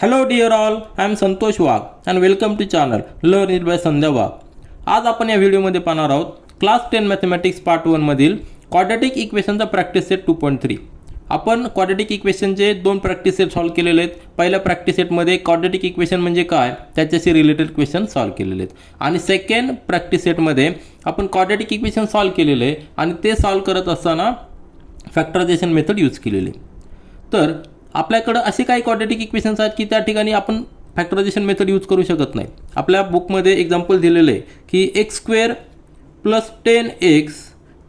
Hello dear all, I am Santosh Wagh and welcome to channel Learn It by संध्या वाघ. आज आपण या व्हिडिओमध्ये पाहणार आहोत क्लास 10 मॅथमॅटिक्स पार्ट 1 मधील क्वाड्रॅटिक इक्वेशनचा प्रॅक्टिस सेट 2.3. आपण क्वाड्रॅटिक इक्वेशनचे दोन प्रॅक्टिस सेट सॉल्व्ह केलेले आहेत. पहिल्या प्रॅक्टिस सेटमध्ये क्वाड्रॅटिक इक्वेशन म्हणजे काय त्याच्याशी रिलेटेड क्वेश्चन सॉल्व्ह केलेले आहेत आणि सेकंड प्रॅक्टिस सेटमध्ये आपण क्वाड्रॅटिक इक्वेशन सॉल्व्ह केलेले आहे आणि ते सॉल्व्ह करत असताना फॅक्टरायझेशन मेथड यूज केलेली. तर आपल्याकडे असे काही क्वाड्रॅटिक इक्वेशन्स आहेत की त्या ठिकाणी आपण फॅक्टरायझेशन मेथड यूज करू शकत नाही. आपल्या बुकमध्ये एक्झाम्पल दिलेलं आहे की x² + 10x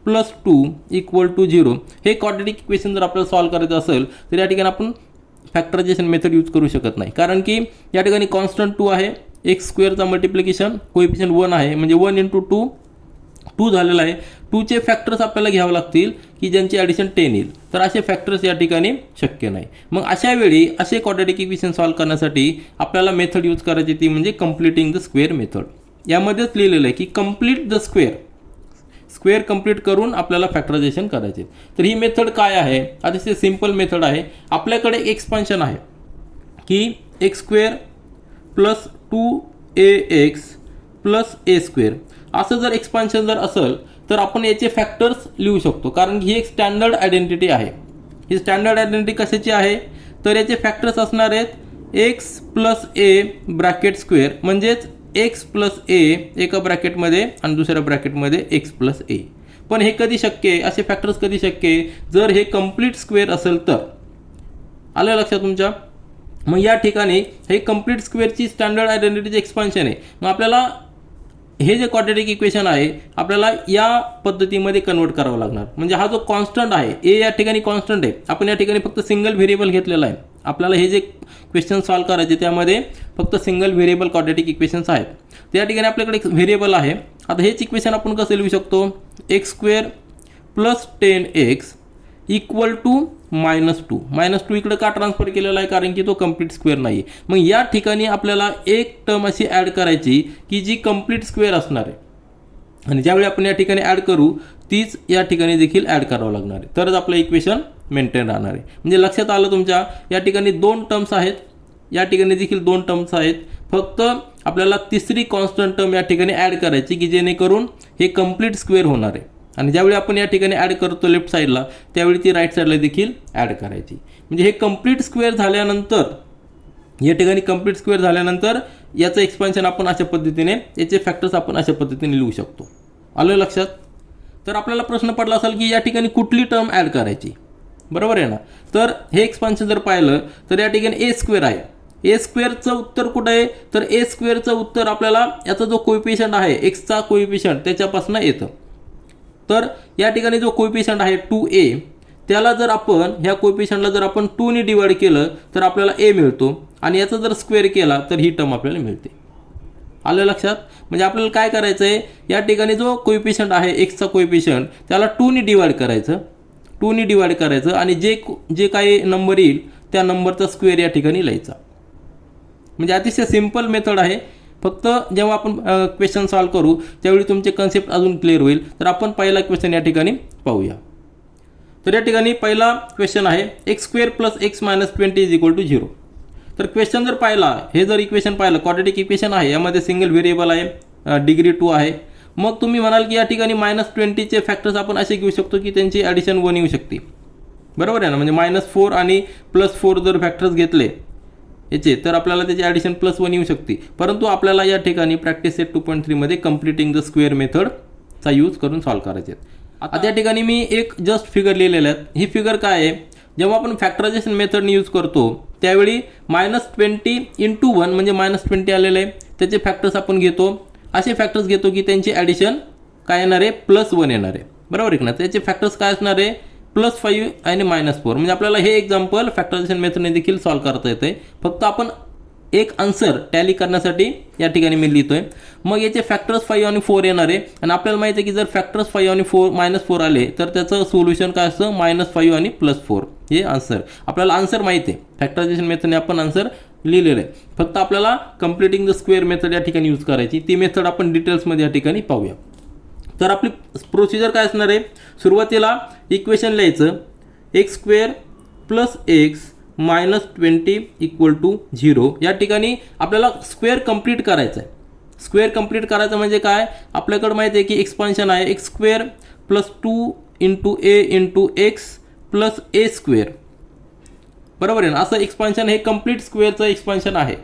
+ 2 = 0 हे क्वाड्रॅटिक इक्वेशन जर आपल्याला सॉल्व्ह करायचं असेल तर या ठिकाणी आपण फॅक्टरायझेशन मेथड यूज करू शकत नाही, कारण की या ठिकाणी कॉन्स्टंट 2 आहे, x² चा मल्टिप्लिकेशन कोएफिशियंट 1 आहे, म्हणजे 1 × 2 2 झालेला आहे. 2चे फॅक्टर्स आपल्याला घ्यावं लागतील की ज्यांची ॲडिशन 10 येईल. तर असे फॅक्टर्स या ठिकाणी शक्य नाही. मग अशा वेळी असे क्वाड्रॅटिक इक्वेशन सॉल्व्ह करण्यासाठी आपल्याला मेथड यूज करायची ती म्हणजे कंप्लीटिंग द स्क्वेअर मेथड. यामध्येच लिहिलेलं आहे की कंप्लीट द स्क्वेअर कंप्लीट करून आपल्याला फॅक्टरायझेशन करायचे. तर ही मेथड काय आहे? अतिशय सिंपल मेथड आहे. आपल्याकडे एक्सपान्शन आहे की x² + 2ax + a² असं जर एक्सपान्शन जर असेल तर आपण याचे फॅक्टर्स लिहू शकतो, कारण की ही एक स्टँडर्ड आयडेंटिटी आहे. ही स्टँडर्ड आयडेंटिटी कशाची आहे? तर याचे फॅक्टर्स असणार आहेत x + a ब्रॅकेट स्क्वेअर, म्हणजेच x + a एका ब्रॅकेटमध्ये आणि दुसऱ्या ब्रॅकेटमध्ये x + a. पण हे कधी शक्य आहे? असे फॅक्टर्स कधी शक्य आहे? जर हे कंप्लीट स्क्वेअर असेल तर. आलं लक्षात तुमच्या? मग या ठिकाणी हे कंप्लीट स्क्वेअरची स्टँडर्ड आयडेंटिटीचे एक्सपान्शन आहे. मग आपल्याला हे जे क्वाड्रॅटिक इक्वेशन आहे आपल्याला या पद्धतीमध्ये कन्वर्ट करावं लागणार. म्हणजे हा जो कॉन्स्टंट आहे ए या ठिकाणी कॉन्स्टंट आहे, आपण या ठिकाणी फक्त सिंगल व्हेरिएबल घेतलेला आहे. आपल्याला हे जे क्वेश्चन सॉल्व्ह करायचे त्यामध्ये फक्त सिंगल व्हेरिएबल क्वाड्रॅटिक इक्वेशन्स आहेत. त्या ठिकाणी आपल्याकडे एक व्हेरिएबल आहे. आता हेच इक्वेशन आपण कसं लिहू शकतो? x² + 10x = -2 इकडे का ट्रान्सफर केलेला आहे? कारण की तो कंप्लीट स्क्वेअर नाही. मग या ठिकाणी आपल्याला एक टर्म अशी ॲड करायची की जी कंप्लीट स्क्वेअर असणार आहे आणि ज्यावेळी आपण या ठिकाणी ॲड करू तीच या ठिकाणी देखील ॲड करावं लागणार आहे, तरच आपलं इक्वेशन मेंटेन राहणार आहे. म्हणजे लक्षात आलं तुमच्या? या ठिकाणी 2 टर्म्स आहेत, या ठिकाणी देखील 2 टर्म्स आहेत. फक्त आपल्याला तिसरी कॉन्स्टंट टर्म या ठिकाणी ॲड करायची की जेणेकरून हे कंप्लीट स्क्वेअर होणार आहे. आणि ज्यावेळी आपण या ठिकाणी ॲड करतो लेफ्ट साईडला त्यावेळी ती राईट साईडला देखील ॲड करायची. म्हणजे हे कंप्लीट स्क्वेअर झाल्यानंतर या ठिकाणी कंप्लीट स्क्वेअर झाल्यानंतर याचं एक्सपान्शन आपण अशा पद्धतीने, याचे फॅक्टर्स आपण अशा पद्धतीने लिहू शकतो. आलं लक्षात? तर आपल्याला प्रश्न पडला असेल की या ठिकाणी कुठली टर्म ॲड करायची, बरोबर आहे ना? तर हे एक्सपान्शन जर पाहिलं तर या ठिकाणी a² आहे. a² उत्तर कुठं आहे? तर a² उत्तर आपल्याला याचा जो कोएफिशियंट आहे एक्सचा कोएफिशियंट त्याच्यापासून येतं. तर या ठिकाणी जो कोएफिशियंट आहे 2a त्याला जर आपण ह्या कोएफिशियंटला जर आपण 2 ने डिवाइड केलं तर आपल्याला a मिळतो आणि याचा जर स्क्वेअर केला तर ही टर्म आपल्याला मिळते. आलं लक्षात? म्हणजे आपल्याला काय करायचं आहे? या ठिकाणी जो कोएफिशियंट आहे एक्सचा कोएफिशियंट त्याला 2 ने डिवाइड करायचं आणि जे काही नंबर येईल त्या नंबरचा स्क्वेअर या ठिकाणी लिहायचा. म्हणजे अतिशय सिंपल मेथड आहे. फक्त जेव्हा आपण क्वेश्चन सॉल्व्ह करू त्यावेळी तुमचे कन्सेप्ट अजून क्लिअर होईल. तर आपण पहिला क्वेश्चन या ठिकाणी पाहूया. तर या ठिकाणी पहिला क्वेश्चन आहे x² + x - 20 = 0. तर क्वेश्चन जर पाहिला, हे जर इक्वेशन पाहिलं क्वाड्रॅटिक इक्वेशन आहे, यामध्ये सिंगल व्हेरिएबल आहे, डिग्री 2 आहे. मग तुम्ही म्हणाल की या ठिकाणी -20चे फॅक्टर्स आपण असे घेऊ शकतो की त्यांची ॲडिशन 1 येऊ शकते, बरोबर आहे ना? म्हणजे -4 आणि +4 जर फॅक्टर्स घेतले याचे तर आपल्याला त्याची ॲडिशन +1 येऊ शकते. परंतु आपल्याला या ठिकाणी प्रॅक्टिस सेट 2.3 मध्ये कंप्लीटिंग द स्क्वेअर मेथडचा यूज करून सॉल्व्ह करायचे. आता या ठिकाणी मी एक जस्ट फिगर लिहिलेलं आहे. ही फिगर काय आहे? जेव्हा आपण फॅक्टरायझेशन मेथडने यूज करतो त्यावेळी -20 × 1 म्हणजे -20 आलेलं आहे, त्याचे फॅक्टर्स आपण घेतो. असे फॅक्टर्स घेतो की त्यांची ॲडिशन काय येणार आहे? +1 येणार आहे, बरोबर आहे ना? त्याचे फॅक्टर्स काय असणार आहे? +5 आणि -4. म्हणजे आपल्याला हे एक्झाम्पल फॅक्टरायझेशन मेथडने देखील सॉल्व्ह करता येते. फक्त आपण एक आन्सर टॅली करण्यासाठी या ठिकाणी मी लिहितोय. मग याचे फॅक्टर्स 5 आणि 4 येणार आहे आणि आपल्याला माहिती आहे की जर फॅक्टर्स 5 आणि -4 आले तर त्याचं सोल्युशन काय असतं? -5 आणि +4 हे आन्सर. आपल्याला आन्सर माहिती आहे, फॅक्टरायझेशन मेथडने आपण आन्सर लिहिलेलं आहे. फक्त आपल्याला कंप्लीटिंग द स्क्वेअर मेथड या ठिकाणी यूज करायची. ती मेथड आपण डिटेल्समध्ये या ठिकाणी पाहूया. तर आपली प्रोसिजर काय असणार आहे? सुरुवातीला इक्वेशन लिहायचं x² + x -20 = 0. या ठिकाणी आपल्याला स्क्वेअर कंप्लीट करायचं आहे. स्क्वेअर कंप्लीट करायचं म्हणजे काय, आपल्याकडे माहिती आहे की एक्सपान्शन आहे x² + 2 × a × x + a². बरोबर आहे ना. असं एक्सपान्शन हे कंप्लीट स्क्वेअरचं एक्सपान्शन आहे.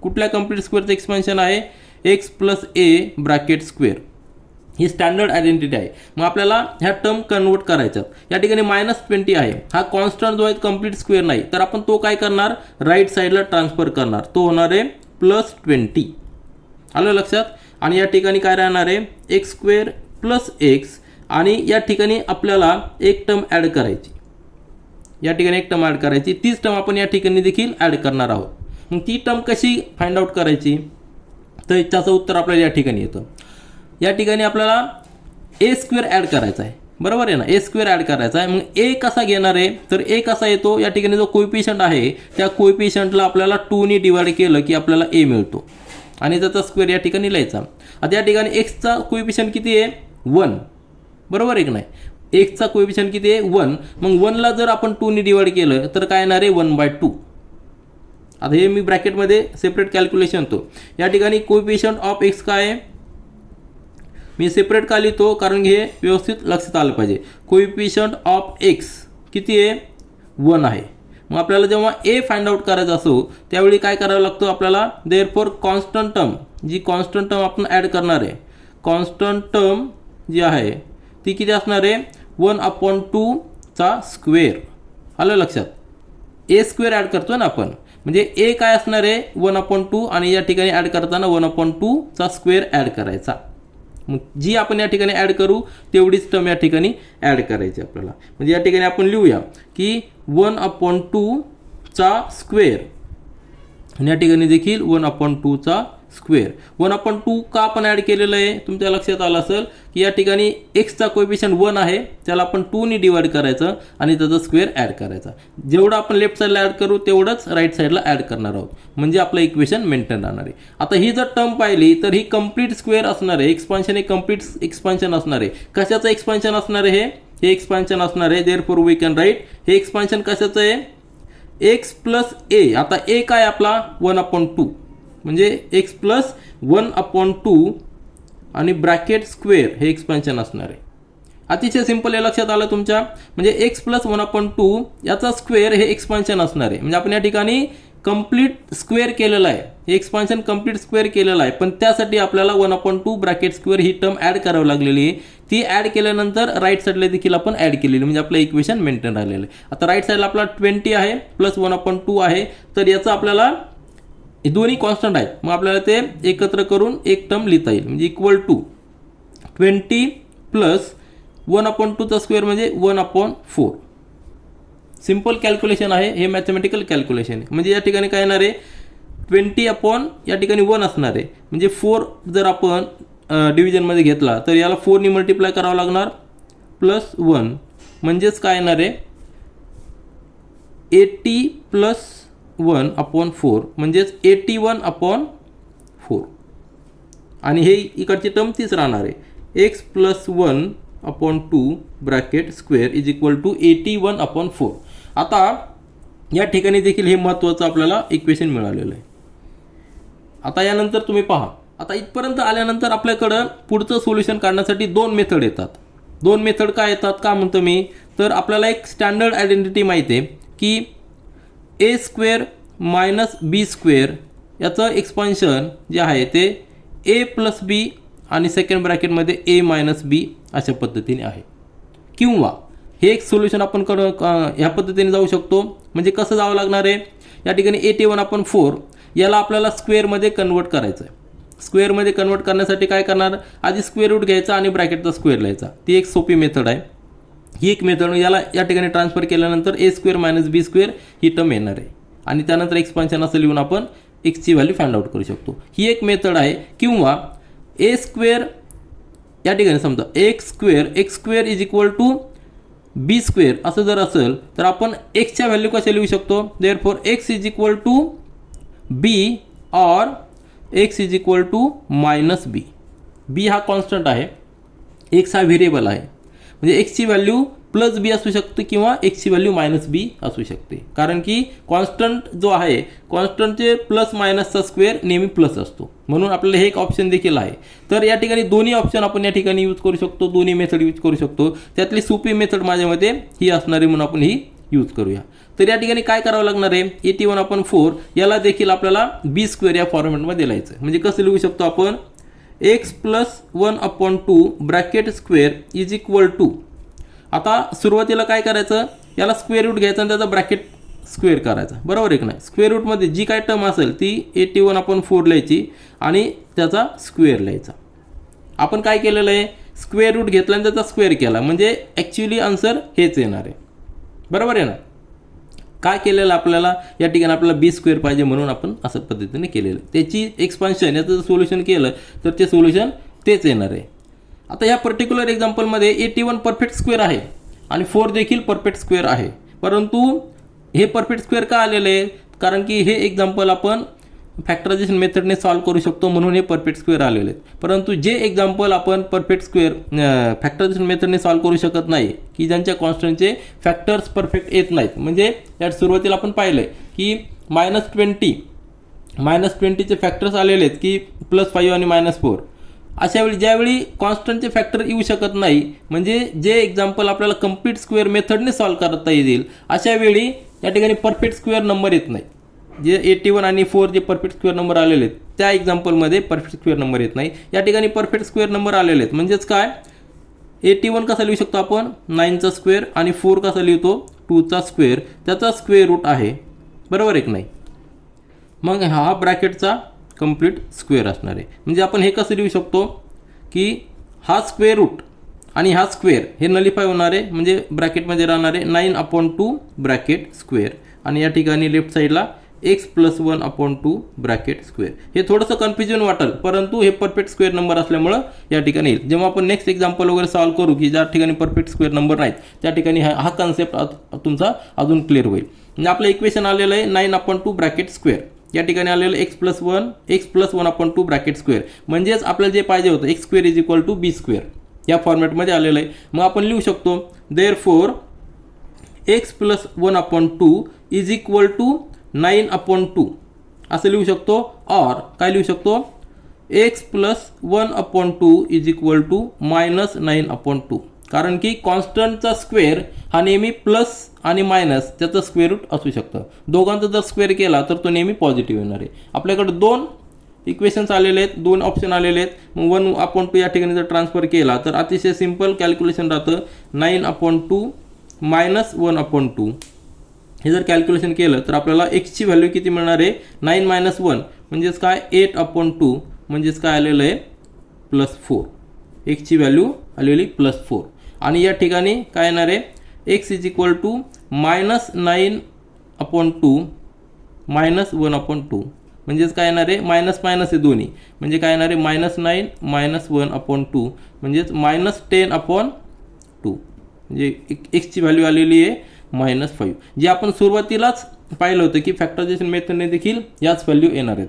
कुठल्या कंप्लीट स्क्वेअरचं एक्सपान्शन आहे, x + a². ही स्टँडर्ड आयडेंटिटी आहे. मग आपल्याला ह्या टर्म कन्वर्ट करायचं. या ठिकाणी -20 आहे, हा कॉन्स्टंट जो आहे कंप्लीट स्क्वेअर नाही, तर आपण तो काय करणार, राईट साईडला ट्रान्सफर करणार. तो होणार आहे +20. आलं लक्षात. आणि या ठिकाणी काय राहणार आहे, x² + x. आणि या ठिकाणी आपल्याला एक टर्म ॲड करायची. या ठिकाणी एक टर्म ॲड करायची, तीच टर्म आपण या ठिकाणी देखील ॲड करणार आहोत. मग ती टर्म कशी फाइंड आउट करायची, तर त्याचं उत्तर आपल्याला या ठिकाणी येतं. या ठिकाणी आपल्याला a² ॲड करायचा आहे. बरोबर आहे ना. a² ॲड करायचा आहे. मग a कसा घेणार आहे, तर a कसा येतो, या ठिकाणी जो कोएफिशियंट आहे त्या कोएफिशियंटला आपल्याला 2 ने डिवाइड केलं की आपल्याला a मिळतो आणि त्याचा स्क्वेअर या ठिकाणी लिहायचा. आता या ठिकाणी x चा कोएफिशियंट किती आहे, 1. बरोबर आहे की नाही. x चा कोएफिशियंट किती आहे, 1. मग 1ला जर आपण 2 ने डिवाइड केलं तर काय येणार आहे, 1/2. आता हे मी ब्रॅकेटमध्ये सेपरेट कॅल्क्युलेशन तो. या ठिकाणी कोएफिशियंट ऑफ x काय आहे, मी सेपरेट का लिहितो, कारण हे व्यवस्थित लक्षात आलं पाहिजे. कोएफिशियंट ऑफ x किती आहे, 1 आहे. मग आपल्याला जेव्हा a फाइंड आउट करायचा असो त्यावेळी काय करावं लागतं आपल्याला, देअरफॉर कॉन्स्टंट टर्म, जी कॉन्स्टंट टर्म आपण ॲड करणार आहे, कॉन्स्टंट टर्म जी आहे ती किती असणार आहे, 1/2 चा स्क्वेअर. आलं लक्षात. a² ॲड करतो ना आपण, म्हणजे a काय असणार आहे, 1/2. आणि या ठिकाणी ॲड करताना 1/2 चा स्क्वेअर ॲड करायचा. मग जी आपण या ठिकाणी ॲड करू तेवढीच टर्म या ठिकाणी ॲड करायची आपल्याला. म्हणजे या ठिकाणी आपण लिहूया की 1/2 चा स्क्वेअर, आणि या ठिकाणी देखील 1/2 चा स्क्वेअर. 1/2 का आपण ॲड केलेलं आहे, तुमच्या लक्षात आलं असेल की या ठिकाणी एक्सचा कोएफिशियंट 1 आहे, त्याला आपण 2 ने डिवाइड करायचं आणि त्याचा स्क्वेअर ॲड करायचा. जेवढं आपण लेफ्ट साईडला ॲड करू तेवढंच राईट साईडला ॲड करणार आहोत, म्हणजे आपलं इक्वेशन मेंटेन राहणार आहे. आता ही जर टर्म पाहिली तर ही कंप्लीट स्क्वेअर असणार आहे. एक्सपान्शन हे कंप्लीट एक्सपान्शन असणार आहे. कशाचं एक्सपान्शन असणार आहे, हे एक्सपान्शन असणार आहे. देअरफॉर वी कॅन राईट, हे एक्सपान्शन कशाचं आहे, x + a. आता a काय आपला 1/2, म्हणजे x + 1/2 आणि ब्रॅकेट स्क्वेअर हे एक्सपान्शन असणार आहे. अतिशय सिंपल हे लक्षात आलं तुमच्या. म्हणजे x + 1/2 याचा स्क्वेअर हे एक्सपान्शन असणार आहे. म्हणजे आपण या ठिकाणी कंप्लीट स्क्वेअर केलेलं आहे, हे एक्सपान्शन कंप्लीट स्क्वेअर केलेलं आहे. पण त्यासाठी आपल्याला 1/2 ब्रॅकेट स्क्वेअर ही टर्म ॲड करावी लागलेली आहे. ती ॲड केल्यानंतर राईट साईडला देखील आपण ॲड केलेली, म्हणजे आपलं इक्वेशन मेंटेन राहिलेलं आहे. आता राईट साईडला आपला 20 आहे + 1/2 आहे, तर याचं आपल्याला हे दोन्ही कॉन्स्टंट आहेत, मग आपल्याला ते एकत्र करून एक टर्म लिहिता येईल. म्हणजे = 20 + 1/2 चा स्क्वेअर म्हणजे 1/4. सिंपल कॅल्क्युलेशन आहे, हे मॅथमॅटिकल कॅल्क्युलेशन आहे. म्हणजे या ठिकाणी काय येणार आहे, 20 या ठिकाणी 1 असणार आहे. म्हणजे 4 जर आपण डिव्हिजनमध्ये घेतला तर याला 4 ने मल्टिप्लाय करावं लागणार +1, म्हणजेच काय येणार आहे 80 + 1/4, म्हणजेच 81/4. आणि हे इकडची टर्म तीच राहणार आहे, x + 1/2 ब्रॅकेट स्क्वेअर = 81/4. आता या ठिकाणी देखील हे महत्त्वाचं आपल्याला इक्वेशन मिळालेलं आहे. आता यानंतर तुम्ही पहा, आता इथपर्यंत आल्यानंतर आपल्याकडं पुढचं सोल्युशन काढण्यासाठी 2 मेथड येतात. 2 मेथड काय येतात का म्हणतो मी, तर आपल्याला एक स्टँडर्ड आयडेंटिटी माहिती आहे की a² - b² याचं एक्सपान्शन जे आहे ते a + b आणि सेकंड ब्रॅकेटमध्ये a - b अशा पद्धतीने आहे. किंवा हे एक सोल्युशन आपण ह्या पद्धतीने जाऊ शकतो. म्हणजे कसं जावं लागणार आहे, या ठिकाणी 81/4 याला आपल्याला स्क्वेअरमध्ये कन्वर्ट करायचं आहे. स्क्वेअरमध्ये कन्वर्ट करण्यासाठी काय करणार, आधी स्क्वेअर रूट घ्यायचा आणि ब्रॅकेटचा स्क्वेअर लिहायचा. ती एक सोपी मेथड आहे. ही एक मेथड, याला या ठिकाणी ट्रान्सफर केल्यानंतर a² - b² ही टर्म येणार आहे आणि त्यानंतर एक्सपान्शन असं लिहून आपण एक्सची व्हॅल्यू फाइंड आउट करू शकतो. ही एक मेथड आहे. किंवा a² या ठिकाणी समजा x² = b² असं जर असेल तर आपण एक्सच्या व्हॅल्यू कशा लिहू शकतो, देअरफॉर x = b और x = -b. b हा कॉन्स्टंट आहे, x हा व्हेरिएबल आहे. म्हणजे x ची व्हॅल्यू प्लस बी असू शकते किंवा एक्सची व्हॅल्यू मायनस बी असू शकते, कारण की कॉन्स्टंट जो आहे कॉन्स्टंटचे प्लस मायनसचा स्क्वेअर नेहमी प्लस असतो, म्हणून आपल्याला हे एक ऑप्शन देखील आहे. तर या ठिकाणी दोन्ही ऑप्शन आपण या ठिकाणी यूज करू शकतो, दोन्ही मेथड यूज करू शकतो. त्यातली सोपी मेथड माझ्या मते ही असणारी म्हणून आपण ही यूज करूया. तर या ठिकाणी काय करावं लागणार आहे, 81/4 याला देखील आपल्याला बी स्क्वेअर या फॉर्मॅटमध्ये लिहायचं. म्हणजे कसं लिहू शकतो आपण, x + 1/2 bracket square is equal to, आता सुरुवातीला काय करायचं, याला स्क्वेअर रूट घ्यायचा आणि त्याचा ब्रॅकेट स्क्वेअर करायचा, बरोबर आहे की नाही. स्क्वेअर रूटमध्ये जी काय टर्म असेल ती 81/4 लिहायची आणि त्याचा स्क्वेअर लिहायचा. आपण काय केलेलं आहे, स्क्वेअर रूट घेतला आणि त्याचा स्क्वेअर केला, म्हणजे ॲक्च्युली आन्सर हेच येणार आहे, बरोबर आहे ना. काय केलेलं आपल्याला या ठिकाणी आपल्याला बी स्क्वेअर पाहिजे म्हणून आपण असं पद्धतीने केलेलं. त्याची एक्सपान्शन याचं सोल्युशन केलं तर ते सोल्युशन तेच येणार आहे. आता या पर्टिक्युलर एक्झाम्पलमध्ये 81 परफेक्ट स्क्वेअर आहे आणि 4 देखील परफेक्ट स्क्वेअर आहे, परंतु हे परफेक्ट स्क्वेअर का आलेलं आहे, कारण की हे एक्झाम्पल आपण फॅक्टरायझेशन मेथडने सॉल्व करू शकतो म्हणून हे परफेक्ट स्क्वेअर आलेले आहेत. परंतु जे एक्झाम्पल आपण परफेक्ट स्क्वेअर फॅक्टरायझेशन मेथडने सॉल्व करू शकत नाही, की ज्यांच्या कॉन्स्टंटचे फॅक्टर्स परफेक्ट येत नाहीत, म्हणजे यात सुरुवातीला आपण पाहिलं आहे की -20चे फॅक्टर्स आलेले आहेत की +5 आणि -4. अशा वेळी ज्यावेळी कॉन्स्टंटचे फॅक्टर येऊ शकत नाही, म्हणजे जे एक्झाम्पल आपल्याला कंप्लीट स्क्वेअर मेथडने सॉल्व करता येईल, अशा वेळी या ठिकाणी परफेक्ट स्क्वेअर नंबर येत नाही. जे 81 आणि 4 जे परफेक्ट स्क्वेअर नंबर आलेले आहेत त्या एक्झाम्पलमध्ये परफेक्ट स्क्वेअर नंबर येत नाही. या ठिकाणी परफेक्ट स्क्वेअर नंबर आलेले आहेत, म्हणजेच काय, 81 कसा लिहू शकतो आपण, 9चा स्क्वेअर, आणि 4 कसा लिहितो, 2चा स्क्वेअर, त्याचा स्क्वेअर रूट आहे, बरोबर आहे की नाही. मग हा ब्रॅकेटचा कंप्लीट स्क्वेअर असणार आहे. म्हणजे आपण हे कसं लिहू शकतो की हा स्क्वेअर रूट आणि हा स्क्वेअर हे नलिफाय होणार आहे, म्हणजे ब्रॅकेटमध्ये राहणार आहे 9/2 ब्रॅकेट स्क्वेअर, आणि या ठिकाणी लेफ्ट साईडला x + 1/2 ब्रॅकेट स्क्वेअर. हे थोडंसं कन्फ्युजन वाटेल, परंतु हे परफेक्ट स्क्वेअर नंबर असल्यामुळं या ठिकाणी येईल. जेव्हा आपण नेक्स्ट एक्झाम्पल वगैरे सॉल्व करू की ज्या ठिकाणी परफेक्ट स्क्वेअर नंबर नाहीत त्या ठिकाणी हा कन्सेप्ट तुमचा अजून क्लिअर होईल. म्हणजे आपलं इक्वेशन आलेलं आहे 9/2 ब्रॅकेट स्क्वेअर, या ठिकाणी आलेलं x + 1/2 ब्रॅकेट स्क्वेअर, म्हणजेच आपल्याला जे पाहिजे होतं x² = b स्क्वेअर या फॉर्मॅटमध्ये आलेलं आहे. मग आपण लिहू शकतो देअरफॉर x + 1/2 = 9/2 असं लिहू शकतो. और काय लिहू शकतो, x + 1/2 = -9/2, कारण की कॉन्स्टंटचा स्क्वेअर हा नेहमी प्लस आणि मायनस त्याचं स्क्वेअर रूट असू शकतं. दोघांचा जर स्क्वेअर केला तर तो नेहमी पॉझिटिव्ह येणार आहे. आपल्याकडे 2 इक्वेशन्स आलेले आहेत, 2 ऑप्शन आलेले आहेत. मग 1/2 या ठिकाणी जर ट्रान्सफर केला तर अतिशय सिंपल कॅल्क्युलेशन राहतं, 9/2 - 1/2. हे जर कॅल्क्युलेशन केलं तर आपल्याला एक्सची व्हॅल्यू किती मिळणार आहे, 9 - 1 म्हणजेच काय 8/2, म्हणजेच काय आलेलं आहे +4. एक्सची व्हॅल्यू आलेली +4, आणि या ठिकाणी काय येणार आहे, x = -9/2 - 1/2, म्हणजेच काय येणार आहे, मायनस मायनस आहे दोन्ही, म्हणजे काय येणार आहे -9 - 1/2, म्हणजेच -10/2, म्हणजे एक्सची व्हॅल्यू आलेली आहे -5, जे आपण सुरुवातीलाच पाहिलं होतं की फॅक्टरायझेशन मेथडने देखील याच व्हॅल्यू येणार आहेत.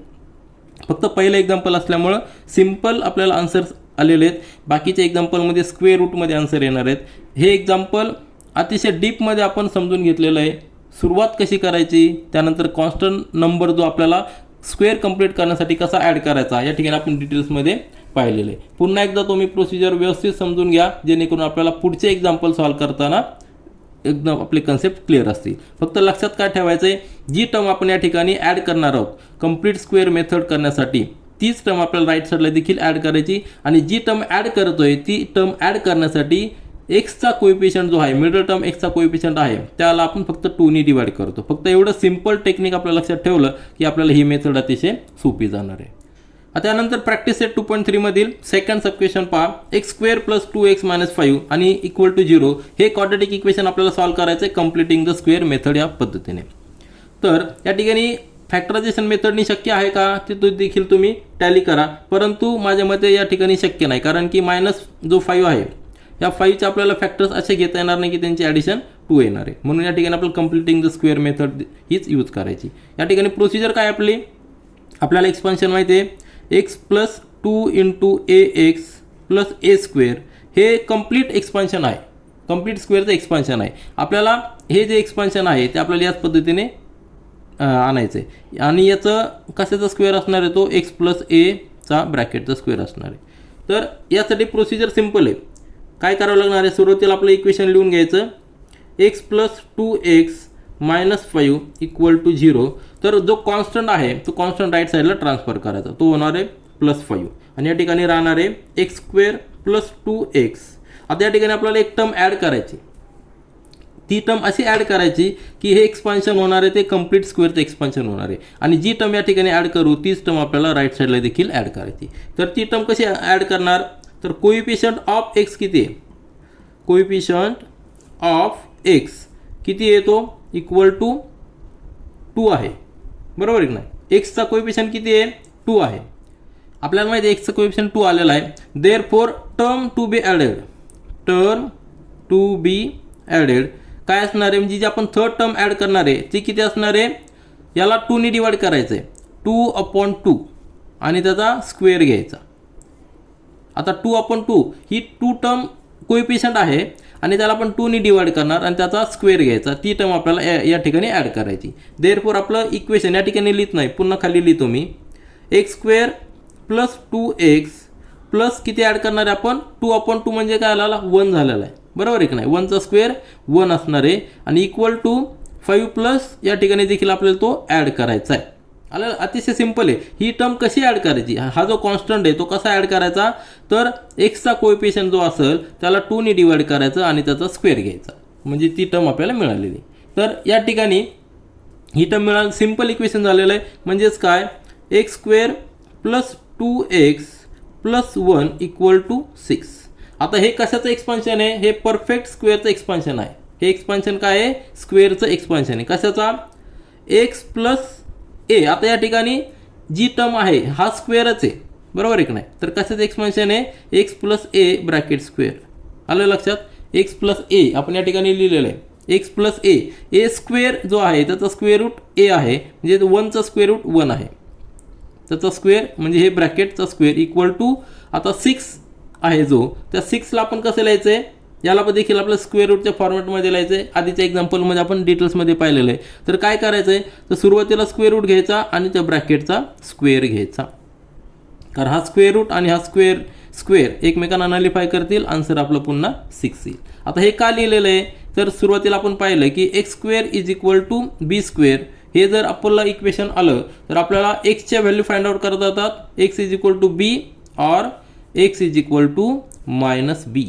फक्त पहिलं एक्झाम्पल असल्यामुळं सिम्पल आपल्याला आन्सर्स आलेले आहेत. बाकीच्या एक्झाम्पलमध्ये स्क्वेअर रूटमध्ये आन्सर येणार आहेत. हे एक्झाम्पल अतिशय डीपमध्ये आपण समजून घेतलेलं आहे, सुरुवात कशी करायची, त्यानंतर कॉन्स्टंट नंबर जो आपल्याला स्क्वेअर कंप्लीट करण्यासाठी कसा ॲड करायचा या ठिकाणी आपण डिटेल्समध्ये पाहिलेलं आहे. पुन्हा एकदा तुम्ही प्रोसिजर व्यवस्थित समजून घ्या, जेणेकरून आपल्याला पुढचे एक्झाम्पल सॉल्व करताना एकदम आपले कन्सेप्ट क्लिअर असतील. फक्त लक्षात काय ठेवायचं आहे, जी टर्म आपण या ठिकाणी ॲड करणार आहोत कंप्लीट स्क्वेअर मेथड करण्यासाठी, तीच टर्म आपल्याला राईट साईडला देखील ॲड करायची, आणि जी टर्म ॲड करतोय ती टर्म ॲड करण्यासाठी एक्सचा कोएफिशियंट जो आहे, मिडल टर्म एक्सचा कोएफिशियंट आहे, त्याला आपण फक्त 2ने डिवाइड करतो. फक्त एवढं सिंपल टेक्निक आपल्या लक्षात ठेवलं की आपल्याला ही मेथड अतिशय सोपी जाणार आहे. आता त्यानंतर प्रॅक्टिस सेट 2.3 मधील सेकंड सब क्वेश्चन पहा, x² + 2x - 5 आणि = 0 हे क्वाड्रॅटिक इक्वेशन आपल्याला सॉल्व करायचं आहे कंप्लीटिंग द स्क्वेअर मेथड या पद्धतीने. तर या ठिकाणी फॅक्टरायझेशन मेथडनी शक्य आहे का ते देखील तुम्ही टॅली करा, परंतु माझ्या मते या ठिकाणी शक्य नाही, कारण की -5 आहे, या 5चे आपल्याला फॅक्टर्स असे घेता येणार नाही की त्यांची ॲडिशन 2 येणार आहे, म्हणून या ठिकाणी आपल्याला कंप्लीटिंग द स्क्वेअर मेथड हीच यूज करायची. या ठिकाणी प्रोसिजर काय आपली, आपल्याला एक्सपान्शन माहिती आहे, x + 2 × ax + a² हे कंप्लीट एक्सपान्शन आहे. कंप्लीट स्क्वेअरचं एक्सपान्शन आहे. आपल्याला हे जे एक्सपान्शन आहे ते आपल्याला याच पद्धतीने आणायचं आहे. आणि याचं कशाचा स्क्वेअर असणार आहे, तो एक्स प्लस एचा ब्रॅकेटचा स्क्वेअर असणार आहे. तर यासाठी प्रोसिजर सिम्पल आहे. काय करावं लागणार आहे, सुरुवातीला आपलं इक्वेशन लिहून घ्यायचं, x plus 2x minus 5 equal to 0. तर जो कॉन्स्टंट आहे तो कॉन्स्टंट राईट साईडला ट्रान्सफर करायचा, तो होणार आहे प्लस 5. आणि या ठिकाणी राहणार आहे एक्स स्क्वेअर प्लस 2x. आता या ठिकाणी आपल्याला एक टर्म ॲड करायची. ती टर्म अशी ॲड करायची की हे एक्सपान्शन होणार आहे ते कंप्लीट स्क्वेअरचं एक्सपान्शन होणार आहे. आणि जी टर्म या ठिकाणी ॲड करू तीच टर्म आपल्याला राईट साईडला देखील ॲड करायची. तर ती टर्म कशी ॲड करणार, तर कोइफिशियंट ऑफ एक्स किती आहे, कोइफिशियंट ऑफ एक्स किती आहे, तो इक्वल टू 2 आहे. बरोबर आहे की नाही. एक्सचा कोइफिशियंट किती आहे, 2 आहे. आपल्याला माहिती आहे एक्सचा कोइफिशियंट 2 आलेला आहे. Therefore term to be added, term to be added काय असणार आहे, म्हणजे जी आपण थर्ड टर्म ॲड करणार आहे ती किती असणार आहे, याला 2 ने डिवाइड करायचं आहे, 2/2 आणि त्याचा स्क्वेअर घ्यायचा. आता 2/2 ही 2 टर्म कोइफिशियंट आहे आणि त्याला आपण 2 ने डिवाइड करणार आणि त्याचा स्क्वेअर घ्यायचा. ती टर्म आपल्याला या ठिकाणी ॲड करायची. देअरफॉर आपलं इक्वेशन या ठिकाणी लिहित नाही, पुन्हा खाली लिहितो मी, X square plus 2x plus किती ॲड करणार आहे आपण, 2/2 म्हणजे काय आला, 1 झालेला आहे. बरोबर आहे की नाही. 1चा स्क्वेअर 1 असणार आहे आणि इक्वल टू 5 प्लस या ठिकाणी देखील आपल्याला तो ॲड करायचा आहे. आलं. अतिशय सिंपल आहे. ही टर्म कशी ॲड करायची, हा जो कॉन्स्टंट आहे तो कसा ॲड करायचा, तर एक्सचा कोएफिशियंट जो असेल त्याला 2 ने डिवाइड करायचं आणि त्याचा स्क्वेअर घ्यायचा, म्हणजे ती टर्म आपल्याला मिळालेली. तर या ठिकाणी ही टर्म मिळाली, सिंपल इक्वेशन झालेलं आहे. म्हणजेच काय, x square plus 2x plus 1 equal to 6. आता हे कशाचं एक्सपान्शन आहे, हे परफेक्ट स्क्वेअरचं एक्सपान्शन आहे. हे एक्सपान्शन काय आहे, स्क्वेअरचं एक्सपान्शन आहे. कशाचा, एक्स प्लस ए. आता या ठिकाणी जी टर्म आहे हा स्क्वेअरच आहे. बरोबर आहे की नाही. तर कशाचं एक्सपान्शन आहे, x plus A bracket square. आलं लक्षात. एक्स प्लस ए आपण या ठिकाणी लिहिलेलं आहे, एक्स प्लस ए. ए स्क्वेअर जो आहे त्याचा स्क्वेअर रूट ए आहे, म्हणजे 1चा स्क्वेअर रूट 1 आहे, त्याचा स्क्वेअर म्हणजे हे ब्रॅकेटचा स्क्वेअर इक्वल टू आता 6 आहे जो, त्या 6ला आपण कसं लिहायचं आहे, याला पण देखील आपलं स्क्वेअर रूटच्या फॉर्मॅटमध्ये लिहायचं आहे. आधीच्या एक्झाम्पलमध्ये आपण डिटेल्समध्ये पाहिलेलं आहे. तर काय करायचं आहे, तर सुरुवातीला स्क्वेअर रूट घ्यायचा आणि त्या ब्रॅकेटचा स्क्वेअर घ्यायचा, कारण हा स्क्वेअर रूट आणि हा स्क्वेअर एकमेकांना नलिफाय करतील, आन्सर आपलं पुन्हा 6 येईल. आता हे का लिहिलेलं आहे, तर सुरुवातीला आपण पाहिलं की x square is equal to B square. हे जर आपल्याला इक्वेशन आलं तर आपल्याला एक्सच्या व्हॅल्यू फाइंड आउट करता येतात, X is equal to B or X is equal to minus B.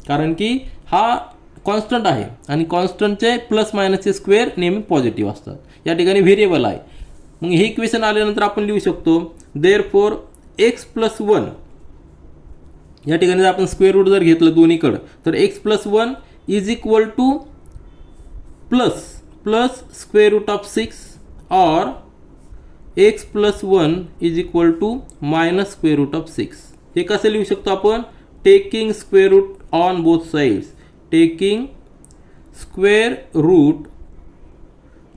कारण की हा कॉन्स्टंट आहे आणि कॉन्स्टंटचे प्लस मायनसचे स्क्वेअर नेहमी पॉझिटिव्ह असतात. या ठिकाणी व्हेरिएबल आहे. मग हे इक्वेशन आल्यानंतर आपण लिहू शकतो, देअरफॉर एक्स प्लस 1. या ठिकाणी जर आपण स्क्वेअर रूट जर घेतलं दोन्हीकडं, तर x plus 1 is equal to plus square root of 6 or x plus 1 is equal to minus square root of 6. हे कसं लिहू शकतो आपण, taking square root on both sides, taking square root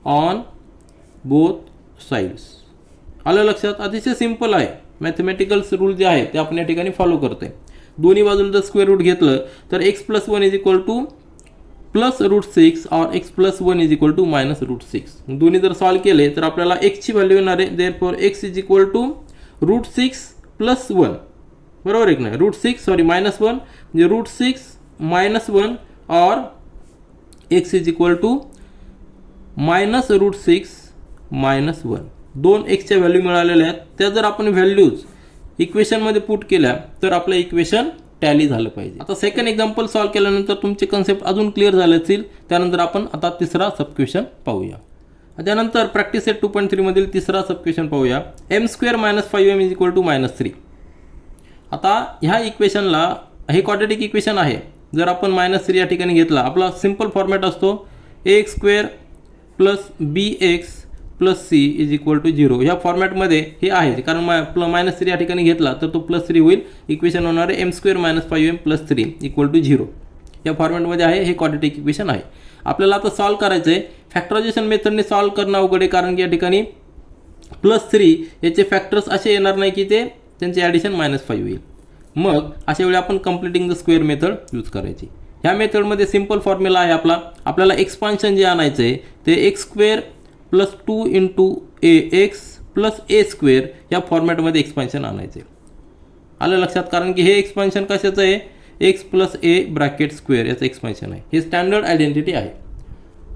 on both sides. आलं लक्षात. अतिशय simple आहे. मॅथमॅटिकल्स rule जे आहे ते आपण या ठिकाणी फॉलो करतोय. दोन्ही बाजूला जर स्क्वेअर रूट घेतलं तर x plus 1 is equal to plus root 6 or x plus 1 is equal to minus root 6. दोन्ही जर सॉल्व केले तर आपल्याला एक्सची व्हॅल्यू येणार आहे, therefore x is equal to root 6 plus 1. बरोबर आहे की नाही. रूट 6 सॉरी मायनस 1 म्हणजे route 6 minus 1 or x is equal to minus root 6 minus 1. दोन एक्सच्या व्हॅल्यू मिळालेल्या आहेत. त्या जर आपण व्हॅल्यूज इक्वेशनमध्ये पुट केल्या तर आपलं इक्वेशन टॅली झालं पाहिजे. आता सेकंड एक्झाम्पल सॉल्व केल्यानंतर तुमचे कन्सेप्ट अजून क्लिअर झाले असतील. त्यानंतर आपण आता तिसरा सब क्वेश्चन पाहूया. त्यानंतर प्रॅक्टिस सेट 2.3 मधील तिसरा सब क्वेश्चन पाहूया. M square minus 5m is equal to minus 3. आता ह्या इक्वेशनला हे क्वाड्रॅटिक इक्वेशन आहे. जर आपण मायनस 3 या ठिकाणी घेतला, आपला सिंपल फॉर्मॅट असतो x square plus b x plus c is equal to 0. ह्या फॉर्मॅटमध्ये हे आहे, कारण मायनस 3 या ठिकाणी घेतला तर तो प्लस 3 होईल. इक्वेशन होणार आहे m square minus 5m plus 3 equal to 0. या फॉर्मॅटमध्ये आहे. हे क्वाड्रॅटिक इक्वेशन आहे. आपल्याला आता सॉल्व करायचं आहे. फॅक्टरायझेशन मेथडने सॉल्व करणं अवघड आहे, कारण की या ठिकाणी प्लस 3 याचे फॅक्टर्स असे येणार नाही की ते त्यांचे ॲडिशन -5 होईल. मग अशा वेळी आपण कंप्लिटिंग द स्क्वेअर मेथड यूज करायची. ह्या मेथडमध्ये सिंपल फॉर्म्युला आहे आपल्याला एक्सपान्शन जे आणायचं आहे ते एक्स स्क्वेअर प्लस 2 इंटू ए एक्स प्लस ए स्क्वेअर या फॉर्मॅटमध्ये एक्सपान्शन आणायचं आहे. आलं लक्षात? कारण की हे एक्सपान्शन कशाचं आहे? X plus A bracket square याचं एक्सपान्शन आहे. हे स्टँडर्ड आयडेंटिटी आहे.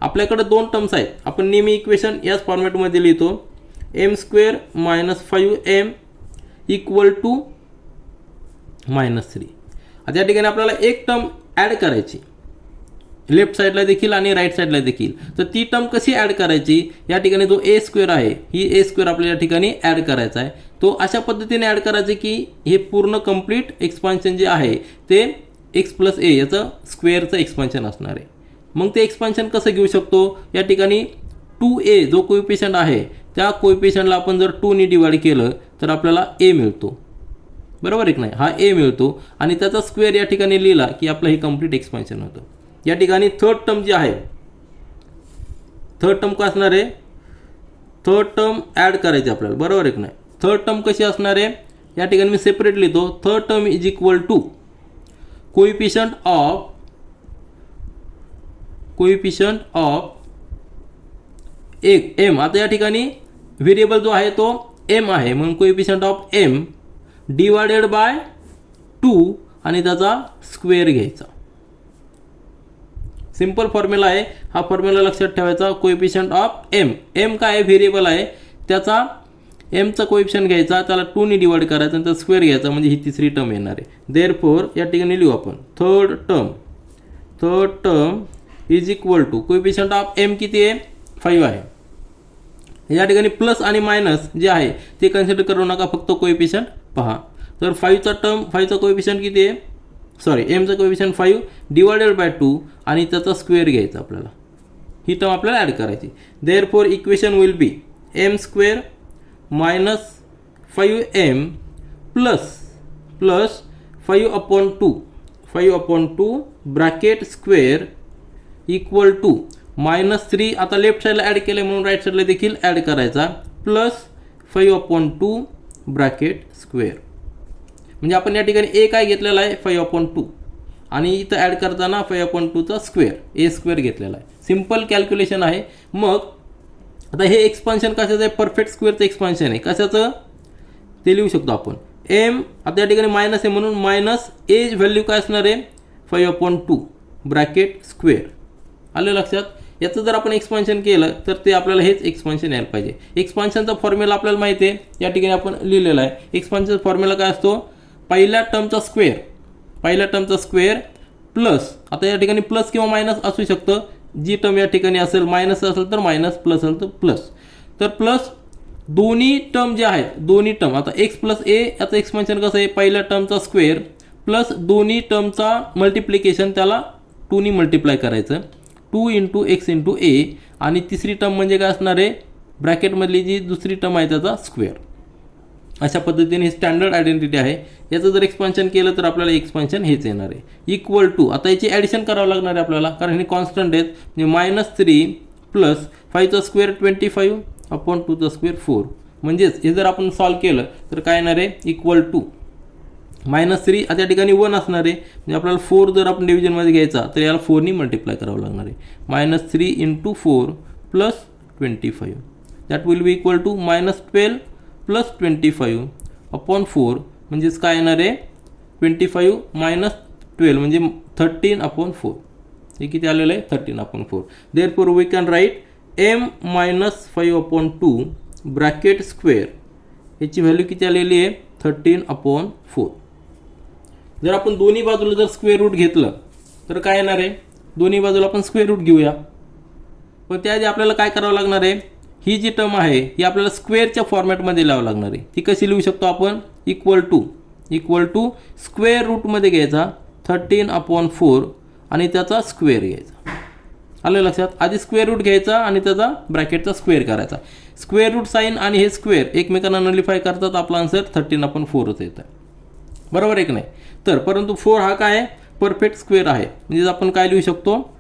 आपल्याकडे दोन टर्म्स आहेत. आपण नेहमी इक्वेशन याच फॉर्मॅटमध्ये लिहितो m square minus 5m equal to -3. आता या ठिकाणी आपल्याला एक टर्म ॲड करायची लेफ्ट साईडला देखील आणि राईट साईडला देखील. तर ती टर्म कशी ॲड करायची? या ठिकाणी जो ए स्क्वेअर आहे ही ए स्क्वेअर आपल्याला या ठिकाणी ॲड करायचा आहे. तो अशा पद्धतीने ॲड करायचे की हे पूर्ण कंप्लीट एक्सपान्शन जे आहे ते एक्स प्लस ए याचं स्क्वेअरचं एक्सपान्शन असणार आहे. मग ते एक्सपान्शन कसं घेऊ शकतो? या ठिकाणी 2a जो कोएफिशियंट आहे त्या कोएफिशियंटला आपण जर 2 ने डिवाइड केलं तर आपल्याला a मिळतो. बरोबर आहे की नाही? हा a मिळतो आणि त्याचा स्क्वेअर या ठिकाणी लिहिला की आपलं हे कंप्लीट एक्सपान्शन होतं. या ठिकाणी थर्ड टर्म जी आहे थर्ड टर्म काय असणार आहे? थर्ड टर्म ॲड करायची आपल्याला. बरोबर आहे की नाही? थर्ड टर्म कशी असणार आहे? या ठिकाणी मी सेपरेट लिहितो. Third term is equal to coefficient of m. आता या ठिकाणी व्हेरिएबल जो आहे तो एम आहे म्हणून coefficient of m divided by 2 आणि त्याचा स्क्वेअर घ्यायचा. सिंपल फॉर्म्युला आहे हा. फॉर्म्युला लक्षात ठेवायचा. कोएफिशियंट ऑफ एम काय आहे? व्हेरिएबल आहे. त्याचा एमचा कोएफिशियंट घ्यायचा त्याला 2 ने डिवाइड करायचा आणि त्याचा स्क्वेअर घ्यायचा म्हणजे ही तिसरी टर्म येणार आहे. देअरफॉर या ठिकाणी लिहू आपण third term is equal to coefficient of m किती आहे? 5 आहे. या ठिकाणी प्लस आणि मायनस जे आहे ते कन्सिडर करू नका, फक्त कोएफिशियंट पहा. तर 5चा कोएफिशियंट किती आहे? सॉरी एमचा कोएफिशियंट 5 डिवायडेड बाय 2 आणि त्याचा स्क्वेअर घ्यायचा आपल्याला. ही टर्म आपल्याला ॲड करायची. Therefore equation will be m square minus 5m plus 5/2 bracket square equal to -3. आता लेफ्ट साईडला ॲड केलं म्हणून राईट साईडला देखील ॲड करायचा प्लस 5/2 ब्रॅकेट स्क्वेअर. म्हणजे आपण या ठिकाणी ए काय घेतलेला आहे? 5/2 आणि इथं ॲड करताना 5/2चा स्क्वेअर ए स्क्वेअर घेतलेला आहे. सिंपल कॅल्क्युलेशन आहे. मग आता हे एक्सपान्शन कशाचं आहे? परफेक्ट स्क्वेअरचं एक्सपान्शन आहे. कशाचं ते लिहू शकतो आपण एम. आता या ठिकाणी मायनस आहे म्हणून मायनस ए व्हॅल्यू काय असणार आहे? 5/2 ब्रॅकेट स्क्वेअर. आलं लक्षात? याचं जर आपण एक्सपान्शन केलं तर ते आपल्याला हेच एक्सपान्शन यायला पाहिजे. एक्सपान्शनचा फॉर्म्युला आपल्याला माहिती आहे या ठिकाणी आपण लिहिलेला आहे. एक्सपान्शनचा फॉर्म्युला काय असतो? पहिल्या टर्मचा स्क्वेअर प्लस. आता या ठिकाणी प्लस किंवा मायनस असू शकतं. जी टर्म या ठिकाणी असेल मायनस असेल तर मायनस, प्लस असेल तर प्लस. तर प्लस दोन्ही टर्म जे आहेत दोन्ही टर्म आता एक्स प्लस ए याचं एक्सपान्शन कसं आहे? पहिल्या टर्मचा स्क्वेअर प्लस दोन्ही टर्मचा मल्टिप्लिकेशन त्याला 2 ने मल्टिप्लाय करायचं 2 इंटू एक्स इंटू ए आणि तिसरी टर्म म्हणजे काय असणार आहे? ब्रॅकेटमधली जी दुसरी टर्म आहे त्याचा स्क्वेअर. अशा पद्धतीने ही स्टँडर्ड आयडेंटिटी आहे. याचं जर एक्सपान्शन केलं तर आपल्याला एक्सपान्शन हेच येणार आहे इक्वल टू. आता याची ॲडिशन करावं लागणार आहे आपल्याला कारण हे कॉन्स्टंट आहेत. म्हणजे -3 प्लस 5चा स्क्वेअर 25/2चा स्क्वेअर 4. म्हणजेच हे जर आपण सॉल्व केलं तर काय येणार आहे? Equal to -3. आता या ठिकाणी 1 असणार आहे म्हणजे आपल्याला 4 जर आपण डिव्हिजनमध्ये घ्यायचा तर याला 4 ने मल्टिप्लाय करावं लागणार आहे. -3 into 4 plus 25 that will be equal to -12 plus 25/4 म्हणजेच काय येणार आहे? 25 मायनस 12 म्हणजे 13/4. हे किती आलेलं आहे? 13/4. Therefore we can write m - 5/2 bracket square. याची व्हॅल्यू किती आलेली आहे? 13/4. जर आपण दोन्ही बाजूला जर स्क्वेअर रूट घेतलं तर काय येणार आहे? दोन्ही बाजूला आपण स्क्वेअर रूट घेऊया. पण त्याआधी आपल्याला काय करावं लागणार आहे? ही जी टर्म आहे ही आपल्याला स्क्वेअरच्या फॉर्मॅटमध्ये लिहावं लागणार आहे. ती कशी लिहू शकतो आपण? इक्वल टू स्क्वेअर रूटमध्ये घ्यायचा 13/4 आणि त्याचा स्क्वेअर घ्यायचा. आलं लक्षात? आधी स्क्वेअर रूट घ्यायचा आणि त्याचा ब्रॅकेटचा स्क्वेअर करायचा. स्क्वेअर रूट साईन आणि हे स्क्वेअर एकमेकांना नलिफाय करतात. आपला आन्सर 13/4च येतं. बरोबर आहे की नाही? तर परंतु 4 हा काय आहे? परफेक्ट स्क्वेअर आहे. म्हणजे आपण काय लिहू शकतो?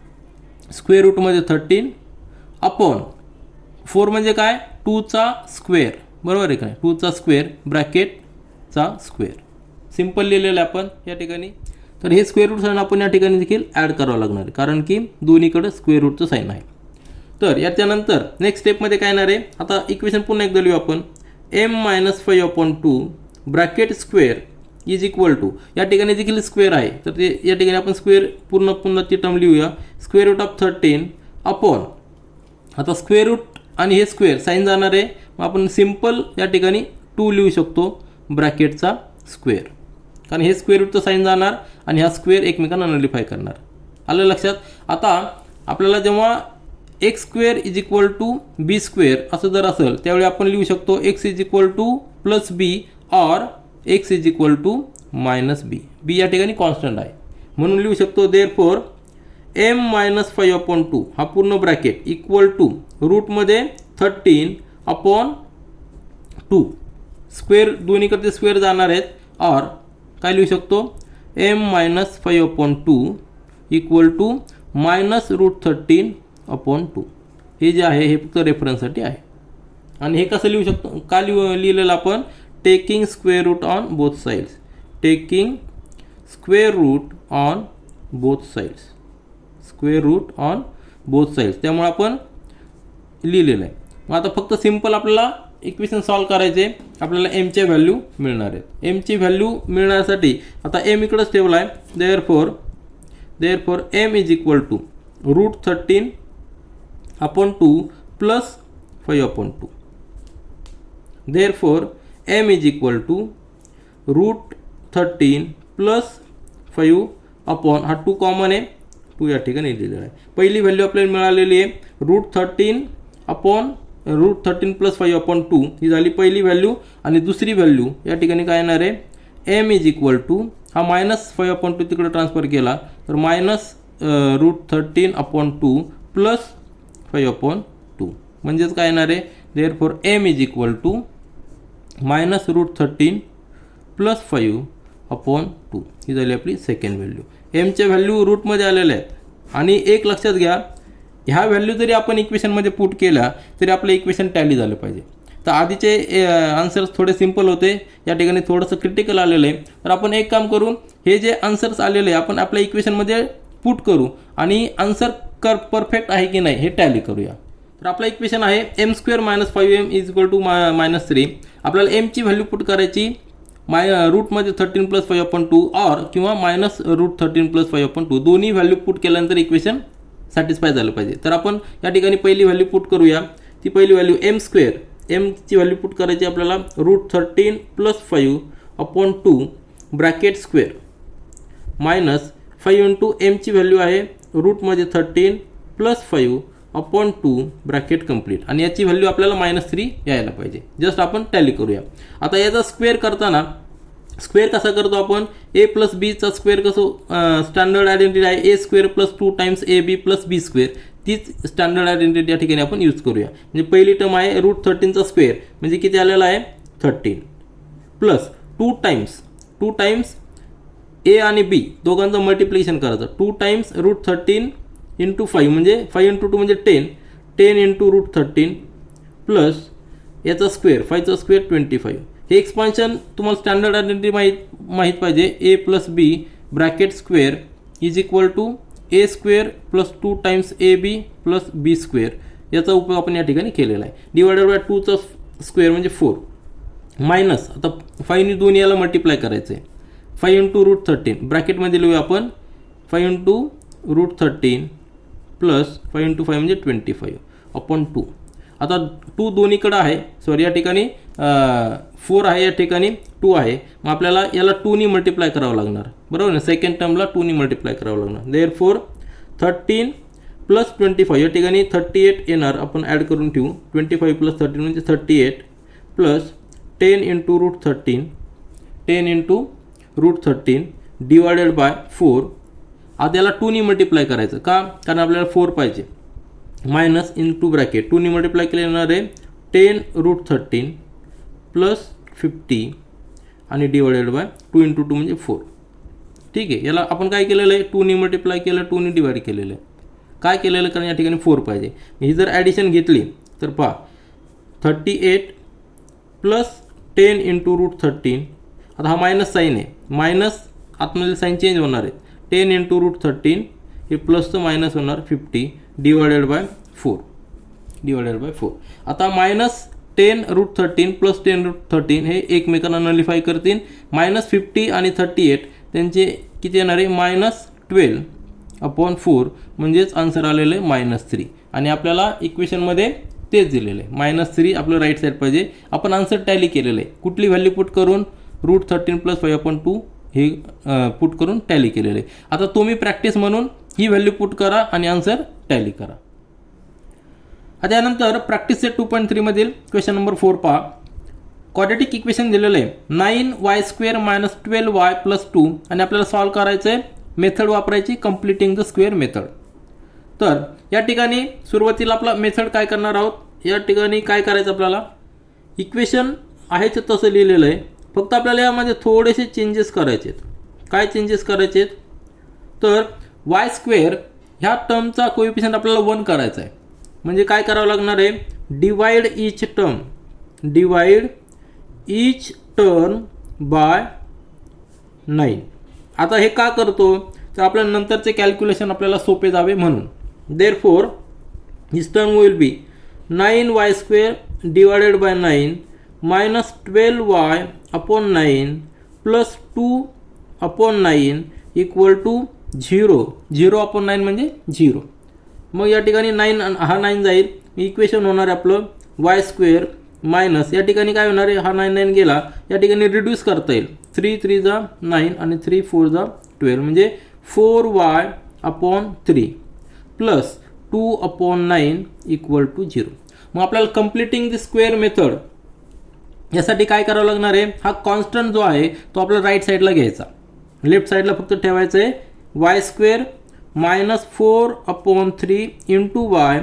स्क्वेअर रूटमध्ये 13/4 म्हणजे काय? 2चा स्क्वेअर. बरोबर आहे का नाही? 2चा स्क्वेअर ब्रॅकेटचा स्क्वेअर. सिंपल लिहिलेलं आपण या ठिकाणी. तर हे स्क्वेअर रूट साईन आपण या ठिकाणी देखील ॲड करावं लागणार आहे, कारण की दोन्हीकडे स्क्वेअर रूटचं साईन आहे. तर याच्यानंतर नेक्स्ट स्टेपमध्ये काय येणार आहे, आता इक्वेशन पुन्हा एकदा लिहू आपण. m-5/2 bracket square is equal to, या ठिकाणी देखील स्क्वेअर आहे, तर ते या ठिकाणी आपण स्क्वेअर पुन्हा ती टर्म लिहूया. स्क्वेअर रूट ऑफ 13 अपॉन, आता स्क्वेअर रूट आणि हे स्क्वेअर साईन जाणार आहे, मग आपण सिम्पल या ठिकाणी 2 लिहू शकतो ब्रॅकेटचा स्क्वेअर, कारण हे स्क्वेअर रूटचं साईन जाणार आणि हा स्क्वेअर एकमेकांना नलिफाय करणार. आलं लक्षात. आता आपल्याला जेव्हा X square is equal to B square असं जर असेल, त्यावेळी आपण लिहू शकतो X is equal to plus B or X is equal to minus B. B या ठिकाणी कॉन्स्टंट आहे म्हणून लिहू शकतो देअरफॉर m-5/2 हा पूर्ण ब्रॅकेट इक्वल टू रूटमध्ये 13 अपॉन 2, स्क्वेअर दोन्हीकडे स्क्वेअर जाणार आहेत, ऑर काय लिहू शकतो m-5/2 equal to minus root 13 upon 2. हे जे आहे हे फक्त रेफरन्ससाठी आहे. आणि हे कसं लिहू शकतो, का लिहिलेलं आपण, taking square root on both sides, taking square root on both sides, square root on both sides, त्यामुळे आपण लिहिलेलं आहे. मग आता फक्त सिम्पल आपल्याला इक्वेशन सॉल्व करायचे, आपल्याला एमच्या व्हॅल्यू मिळणार आहेत. एमची व्हॅल्यू मिळण्यासाठी आता एम इकडंच ठेवला आहे, therefore m is equal to root 13 upon 2 plus 5/2. Therefore m is equal to root 13 plus 5 upon, हा 2 कॉमन आहे, 2 या ठिकाणी लिहिलेला आहे. पहिली व्हॅल्यू आपल्याला मिळालेली आहे रूट 13 अपॉन रूट 13 प्लस 5/2 ही झाली पहिली व्हॅल्यू. आणि दुसरी व्हॅल्यू या ठिकाणी काय येणार आहे, एम इज इक्वल टू, हा मायनस 5/2 तिकडे ट्रान्सफर केला तर मायनस रूट 13 अपॉन 2 प्लस 5/2 म्हणजेच काय येणार आहे, therefore m is equal to minus root 13 plus 5/2 ही झाली आपली सेकंड व्हॅल्यू. एमच्या व्हॅल्यू रूटमध्ये आलेल्या आहेत. आणि एक लक्षात घ्या, ह्या व्हॅल्यू जरी आपण इक्वेशनमध्ये पुट केल्या तरी आपलं इक्वेशन टॅली झालं पाहिजे. तर आधीचे आन्सर्स थोडे सिम्पल होते, या ठिकाणी थोडंसं क्रिटिकल आलेलं आहे. तर आपण एक काम करू, हे जे आन्सर्स आलेले आहे आपण आपल्या इक्वेशनमध्ये पुट करू आणि आन्सर परफेक्ट आहे की नाही हे टॅली करूया. तर आपलं इक्वेशन आहे m² - 5m is equal to -3. आपल्याला एमची व्हॅल्यू पुट करायची रूटमध्ये 13 प्लस 5/2 ऑर किंवा मायनस रूट 13 प्लस 5/2, दोन्ही व्हॅल्यू पुट केल्यानंतर इक्वेशन सॅटिस्फाय झालं पाहिजे. तर आपण या ठिकाणी पहिली व्हॅल्यू पुट करूया. ती पहिली व्हॅल्यू m², एमची व्हॅल्यू पुट करायची आपल्याला root 13 plus 5/2 bracket square minus 5 एमची व्हॅल्यू आहे रूटमध्ये 13 प्लस 5/2 ब्रॅकेट कंप्लीट. आणि याची व्हॅल्यू आपल्याला -3 यायला पाहिजे. जस्ट आपण टॅली करूया. आता याचा स्क्वेअर करताना स्क्वेअर कसा करतो आपण, ए प्लस बीचा स्क्वेअर कसं स्टँडर्ड आयडेंटिटी आहे a² plus 2 times ab plus b², तीच स्टँडर्ड आयडेंटिटी या ठिकाणी आपण यूज करूया. म्हणजे पहिली टर्म आहे रूट 13चा स्क्वेअर म्हणजे किती आलेला आहे 13 प्लस 2 टाइम्स ए आणि बी दोघांचं मल्टिप्लिकेशन करायचं, 2 टाइम्स रूट 13 इंटू 5 म्हणजे 5 इंटू 2 म्हणजे 10 इंटू रूट 13 प्लस याचा स्क्वेअर 5चा स्क्वेअर 25. हे एक्सपान्शन तुम्हाला स्टँडर्ड आयडेंटिटी माहीत पाहिजे, A plus B bracket square is equal to a² plus 2 times ab plus b². याचा उपयोग आपण या ठिकाणी केलेला आहे. डिवायडेड बाय 2चा स्क्वेअर म्हणजे 4 मायनस, आता 5 दोन्ही याला मल्टिप्लाय करायचं आहे, 5 इंटू रूट 13 ब्रॅकेटमध्ये लिहूया आपण 5 इंटू रूट 13 प्लस 5 इंटू 5 म्हणजे 25/2. आता 2 दोन्हीकडं आहे, सॉरी या ठिकाणी 4 आहे, या ठिकाणी 2 आहे, मग आपल्याला याला 2नी मल्टिप्लाय करावं लागणार, बरोबर ना. सेकंड टर्मला 2नी मल्टिप्लाय करावं लागणार. देअरफॉर 13 प्लस 25 या ठिकाणी 38 येणार, आपण ॲड करून ठेवू. 25 प्लस 13 म्हणजे 38 plus 10 into root 13 divided by 4. आता याला 2नी मल्टिप्लाय करायचं का, कारण आपल्याला 4 पाहिजे. मायनस इंटू ब्रॅकेट 2नी मल्टिप्लाय केले येणार आहे 10 रूट 13 प्लस 50 आणि डिवायडेड बाय 2 इंटू 2 म्हणजे 4. ठीक आहे, याला आपण काय केलेलं आहे 2नी मल्टिप्लाय केलं, 2नी डिवाइड केलेलं आहे. काय केलेलं, कारण या ठिकाणी 4 पाहिजे. ही जर ॲडिशन घेतली तर पहा 38 प्लस 10 इंटू रूट 13, आता हा मायनस साईन आहे, मायनस आतमधील साईन चेंज होणार आहेत. 10 इंटू रूट 13 हे प्लसचं मायनस होणार 50 डिवायडेड बाय 4. आता -10 रूट 13 प्लस 10 रूट 13 हे एकमेकांना नलिफाय करतील. -50 आणि 38 त्यांचे किती येणार आहे -12/4 म्हणजेच आन्सर आलेलं आहे -3. आणि आपल्याला इक्वेशनमध्ये तेच दिलेलं आहे -3 आपलं राईट साईड पाहिजे. आपण आन्सर टॅली केलेलं आहे. कुठली व्हॅल्यू पुट करून रूट 13 प्लस 5/2 हे पुट करून टॅली केलेलं आहे. आता तुम्ही प्रॅक्टिस म्हणून ही व्हॅल्यू पुट करा आणि आन्सर टॅली करा. आता यानंतर प्रॅक्टिस सेट 2.3 मधील क्वेश्चन नंबर 4 पहा. क्वाड्रॅटिक इक्वेशन दिलेलं आहे 9y² - 12y + 2 आणि आपल्याला सॉल्व करायचं आहे. मेथड वापरायची कंप्लिटिंग द स्क्वेअर मेथड. तर या ठिकाणी सुरुवातीला आपला मेथड काय करणार आहोत. या ठिकाणी काय करायचं आपल्याला इक्वेशन आहे तसं लिहिलेलं आहे. फक्त आपल्याला यामध्ये थोडेसे चेंजेस करायचे आहेत. काय चेंजेस करायचे आहेत तर y² ह्या टर्मचा कोएफिशियंट आपल्याला 1 करायचा आहे. म्हणजे काय करावं लागणार आहे डिवाइड ईच टर्म बाय 9. आता हे का करतो तर आपल्याला नंतरचे कॅल्क्युलेशन आपल्याला सोपे जावे म्हणून. Therefore this term will be 9y² divided by 9 minus 12y upon 9 plus 2/9 equal to 0. 0 upon 9 म्हणजे 0. मग या ठिकाणी 9 हा 9 जाईल. इक्वेशन होणार आहे आपलं y² मायनस या ठिकाणी काय होणार आहे हा 9 गेला. या ठिकाणी रिड्यूस करता येईल. 3 3 जा 9 आणि 3 4 जा 12 म्हणजे 4y/3 प्लस 2/9 इक्वल टू 0. मग आपल्याला कंप्लिटिंग द स्क्वेअर मेथड यासाठी काय करावं लागणार आहे हा कॉन्स्टंट जो आहे तो आपल्याला राईट साईडला घ्यायचा. लेफ्ट साईडला फक्त ठेवायचं आहे y² - 4/3 इंटू y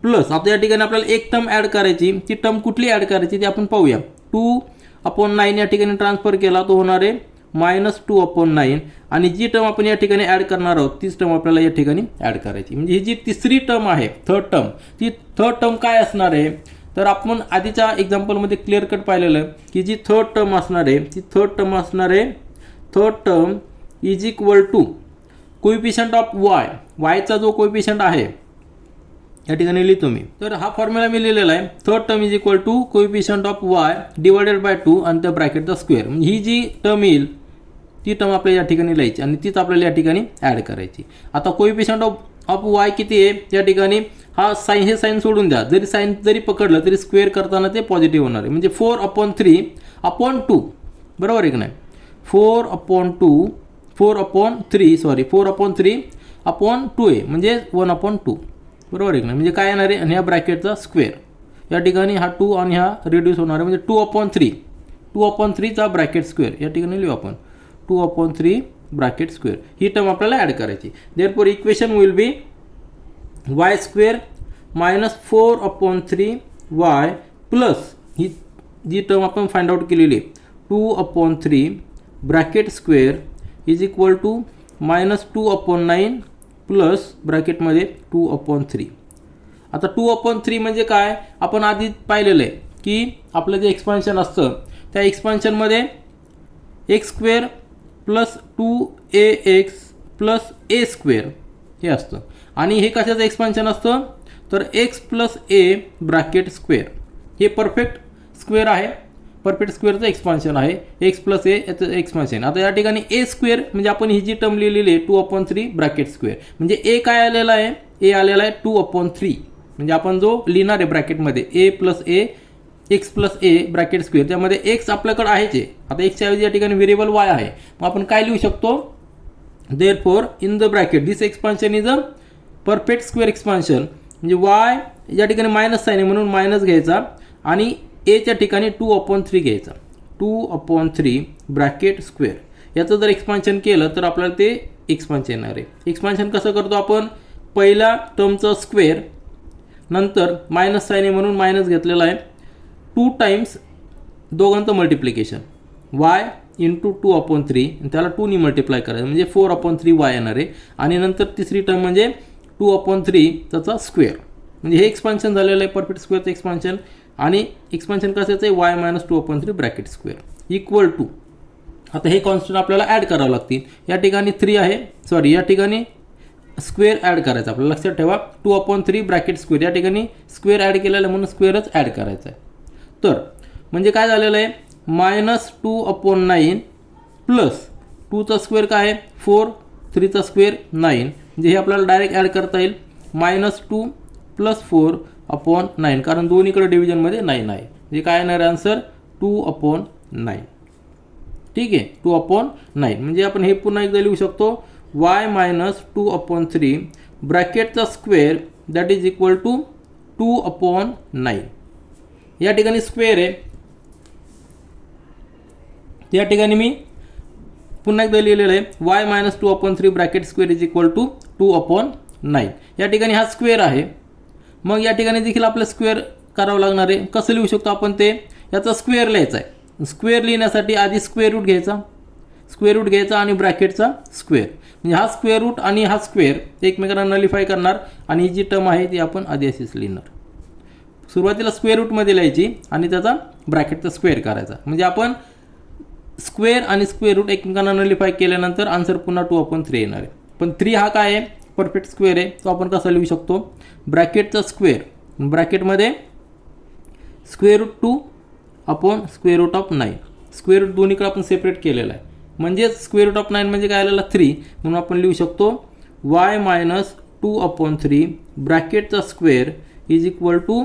प्लस आता या ठिकाणी आपल्याला एक टर्म ॲड करायची. ती टर्म कुठली ॲड करायची ते आपण पाहूया. 2/9 या ठिकाणी ट्रान्सफर केला तो होणार आहे -2/9 आणि जी टर्म आपण या ठिकाणी ॲड करणार आहोत तीच टर्म आपल्याला या ठिकाणी ॲड करायची. म्हणजे ही जी तिसरी टर्म आहे थर्ड टर्म ती थर्ड टर्म काय असणार आहे तर आपण आधीच्या एक्झाम्पलमध्ये क्लिअर कट पाहिलेलं की जी थर्ड टर्म असणार आहे ती third term is equal to coefficient of वायचा जो कोएफिशियंट आहे या ठिकाणी लिहितो मी. तर हा फॉर्म्युला मी लिहिलेला आहे. Third term is equal to coefficient of y divided by 2 आणि त्या ब्रॅकेट द स्क्वेअर. ही जी टर्म येईल ती टर्म आपल्याला या ठिकाणी लिहायची आणि तीच आपल्याला या ठिकाणी ॲड करायची. आता कोएफिशियंट ऑफ y किती आहे या ठिकाणी हा साईन हे साईन सोडून द्या. साईन जरी पकडलं तरी स्क्वेअर करताना ते पॉझिटिव्ह होणार आहे. म्हणजे 4/3/2 बरोबर आहे की नाही. 4/3/2 आहे म्हणजे 1/2 बरोबर आहे की नाही. म्हणजे काय येणार आहे आणि ह्या ब्रॅकेटचा स्क्वेअर या ठिकाणी हा 2 आणि हा रिड्यूस होणार आहे म्हणजे 2/3चा ब्रॅकेट स्क्वेअर या ठिकाणी लिहू आपण 2/3 ब्रॅकेट स्क्वेअर. ही टर्म आपल्याला ॲड करायची. Therefore equation will be y² - 4/3y plus ही जी टर्म आपण फाइंड आउट केलेली आहे 2/3 bracket square is equal to -2/9 plus ब्रॅकेटमध्ये 2/3. आता 2/3 म्हणजे काय आपण आधी पाहिलेलं आहे की आपलं जे एक्सपान्शन असतं त्या एक्सपान्शनमध्ये x² plus 2ax plus a² हे असतं आणि हे कशाचं एक्सपान्शन असतं तर x plus a bracket square. हे परफेक्ट स्क्वेअर आहे. परफेक्ट स्क्वेअरचं एक्सपान्शन आहे. x प्लस a याचं एक्सपान्शन. आता या ठिकाणी a² म्हणजे आपण ही जी टर्म लिहिलेली आहे 2/3 ब्रॅकेट स्क्वेअर म्हणजे a काय आलेला आहे a आलेला आहे 2/3 म्हणजे आपण जो लिहिणार आहे ब्रॅकेटमध्ये a plus a x plus a bracket square त्यामध्ये x आपल्याकडे आहेच आहे. आता x ऐवजी या ठिकाणी व्हेरिएबल y आहे. मग आपण काय लिहू शकतो therefore in the bracket this expansion is a perfect square expansion म्हणजे y या ठिकाणी मायनस साईन आहे म्हणून मायनस घ्यायचा आणि एच्या ठिकाणी 2/3 घ्यायचा 2/3 ब्रॅकेट स्क्वेअर. याचं जर एक्सपान्शन केलं तर आपल्याला ते एक्सपान्शन येणार आहे. एक्सपान्शन कसं करतो आपण पहिल्या टर्मचं स्क्वेअर नंतर मायनस साईन आहे म्हणून मायनस घेतलेला आहे 2 टाइम्स दोघांचं मल्टिप्लिकेशन y इंटू 2/3 आणि त्याला 2नी मल्टिप्लाय करायचं म्हणजे 4/3y येणार आहे आणि नंतर तिसरी टर्म म्हणजे 2/3 त्याचा स्क्वेअर म्हणजे हे एक्सपान्शन झालेलं आहे परफेक्ट स्क्वेअरचं एक्सपान्शन आणि एक्सपान्शन कशाचं आहे y - 2/3 bracket square equal to आता हे कॉन्स्टंट आपल्याला ॲड करावं लागतील. या ठिकाणी 3 आहे, सॉरी या ठिकाणी स्क्वेअर ॲड करायचा आपल्याला. लक्षात ठेवा 2/3 ब्रॅकेट स्क्वेअर, या ठिकाणी स्क्वेअर ॲड केलेला म्हणून स्क्वेअरच ॲड करायचा आहे. तर म्हणजे काय झालेलं आहे, -2/9 प्लस 2चा स्क्वेअर काय आहे 4, 3चा स्क्वेअर 9, म्हणजे हे आपल्याला डायरेक्ट ॲड करता येईल. -2 + 4/9, कारण दोन्हीकडे डिव्हिजनमध्ये 9 आहे, म्हणजे काय येणार आन्सर 2/9. ठीक आहे, 2/9. म्हणजे आपण हे पुन्हा एकदा लिहू शकतो, y - 2/3 ब्रॅकेटचा square that is equal to 2/9. या ठिकाणी स्क्वेअर आहे, या ठिकाणी मी पुन्हा एकदा लिहिलेलं आहे y - 2/3 bracket square is equal to 2/9. या ठिकाणी हा स्क्वेअर आहे, मग या ठिकाणी देखील आपलं स्क्वेअर करावं लागणार आहे. कसं लिहू शकतो आपण ते, याचा स्क्वेअर लिहायचा आहे. स्क्वेअर लिहिण्यासाठी आधी स्क्वेअर रूट घ्यायचा आणि ब्रॅकेटचा स्क्वेअर, म्हणजे हा स्क्वेअर रूट आणि हा स्क्वेअर एकमेकांना नलिफाय करणार आणि ही जी टर्म आहे ती आपण आधी अशीच लिहिणार. सुरुवातीला स्क्वेअर रूटमध्ये लिहायची आणि त्याचा ब्रॅकेटचा स्क्वेअर करायचा, म्हणजे आपण स्क्वेअर आणि स्क्वेअर रूट एकमेकांना नलिफाय केल्यानंतर आन्सर पुन्हा 2/3 येणार आहे. पण 3 हा काय आहे, परफेक्ट स्क्वेअर आहे, तो आपण कसा लिहू शकतो, ब्रॅकेटचा स्क्वेअर, ब्रॅकेटमध्ये √2/√9. स्क्वेअर रूट दोन्हीकडे आपण सेपरेट केलेला आहे, म्हणजे √9 म्हणजे काय आलेला 3, म्हणून आपण लिहू शकतो y - 2/3 ब्रॅकेटचा स्क्वेअर इज इक्वल टू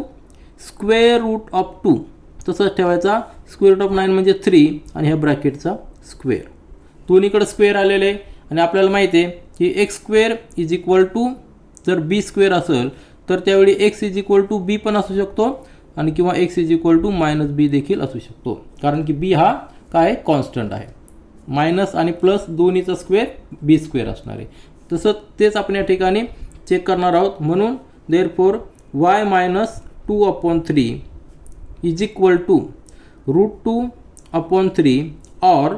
√2. तसंच ठेवायचा, √9 म्हणजे 3 आणि ह्या ब्रॅकेटचा स्क्वेअर. दोन्हीकडे स्क्वेअर आलेले आहे आणि आपल्याला माहिती आहे की x² इज इक्वल टू, जर b² असेल तर त्यावेळी x is equal to b पण असू शकतो आणि किंवा x is equal to -b देखील असू शकतो, कारण की b हा काय कॉन्स्टंट आहे. मायनस आणि प्लस दोन्हीचा स्क्वेअर b² असणार आहे. तसं तेच आपण या ठिकाणी चेक करणार आहोत, म्हणून therefore y - 2/3 is equal to √2/3 or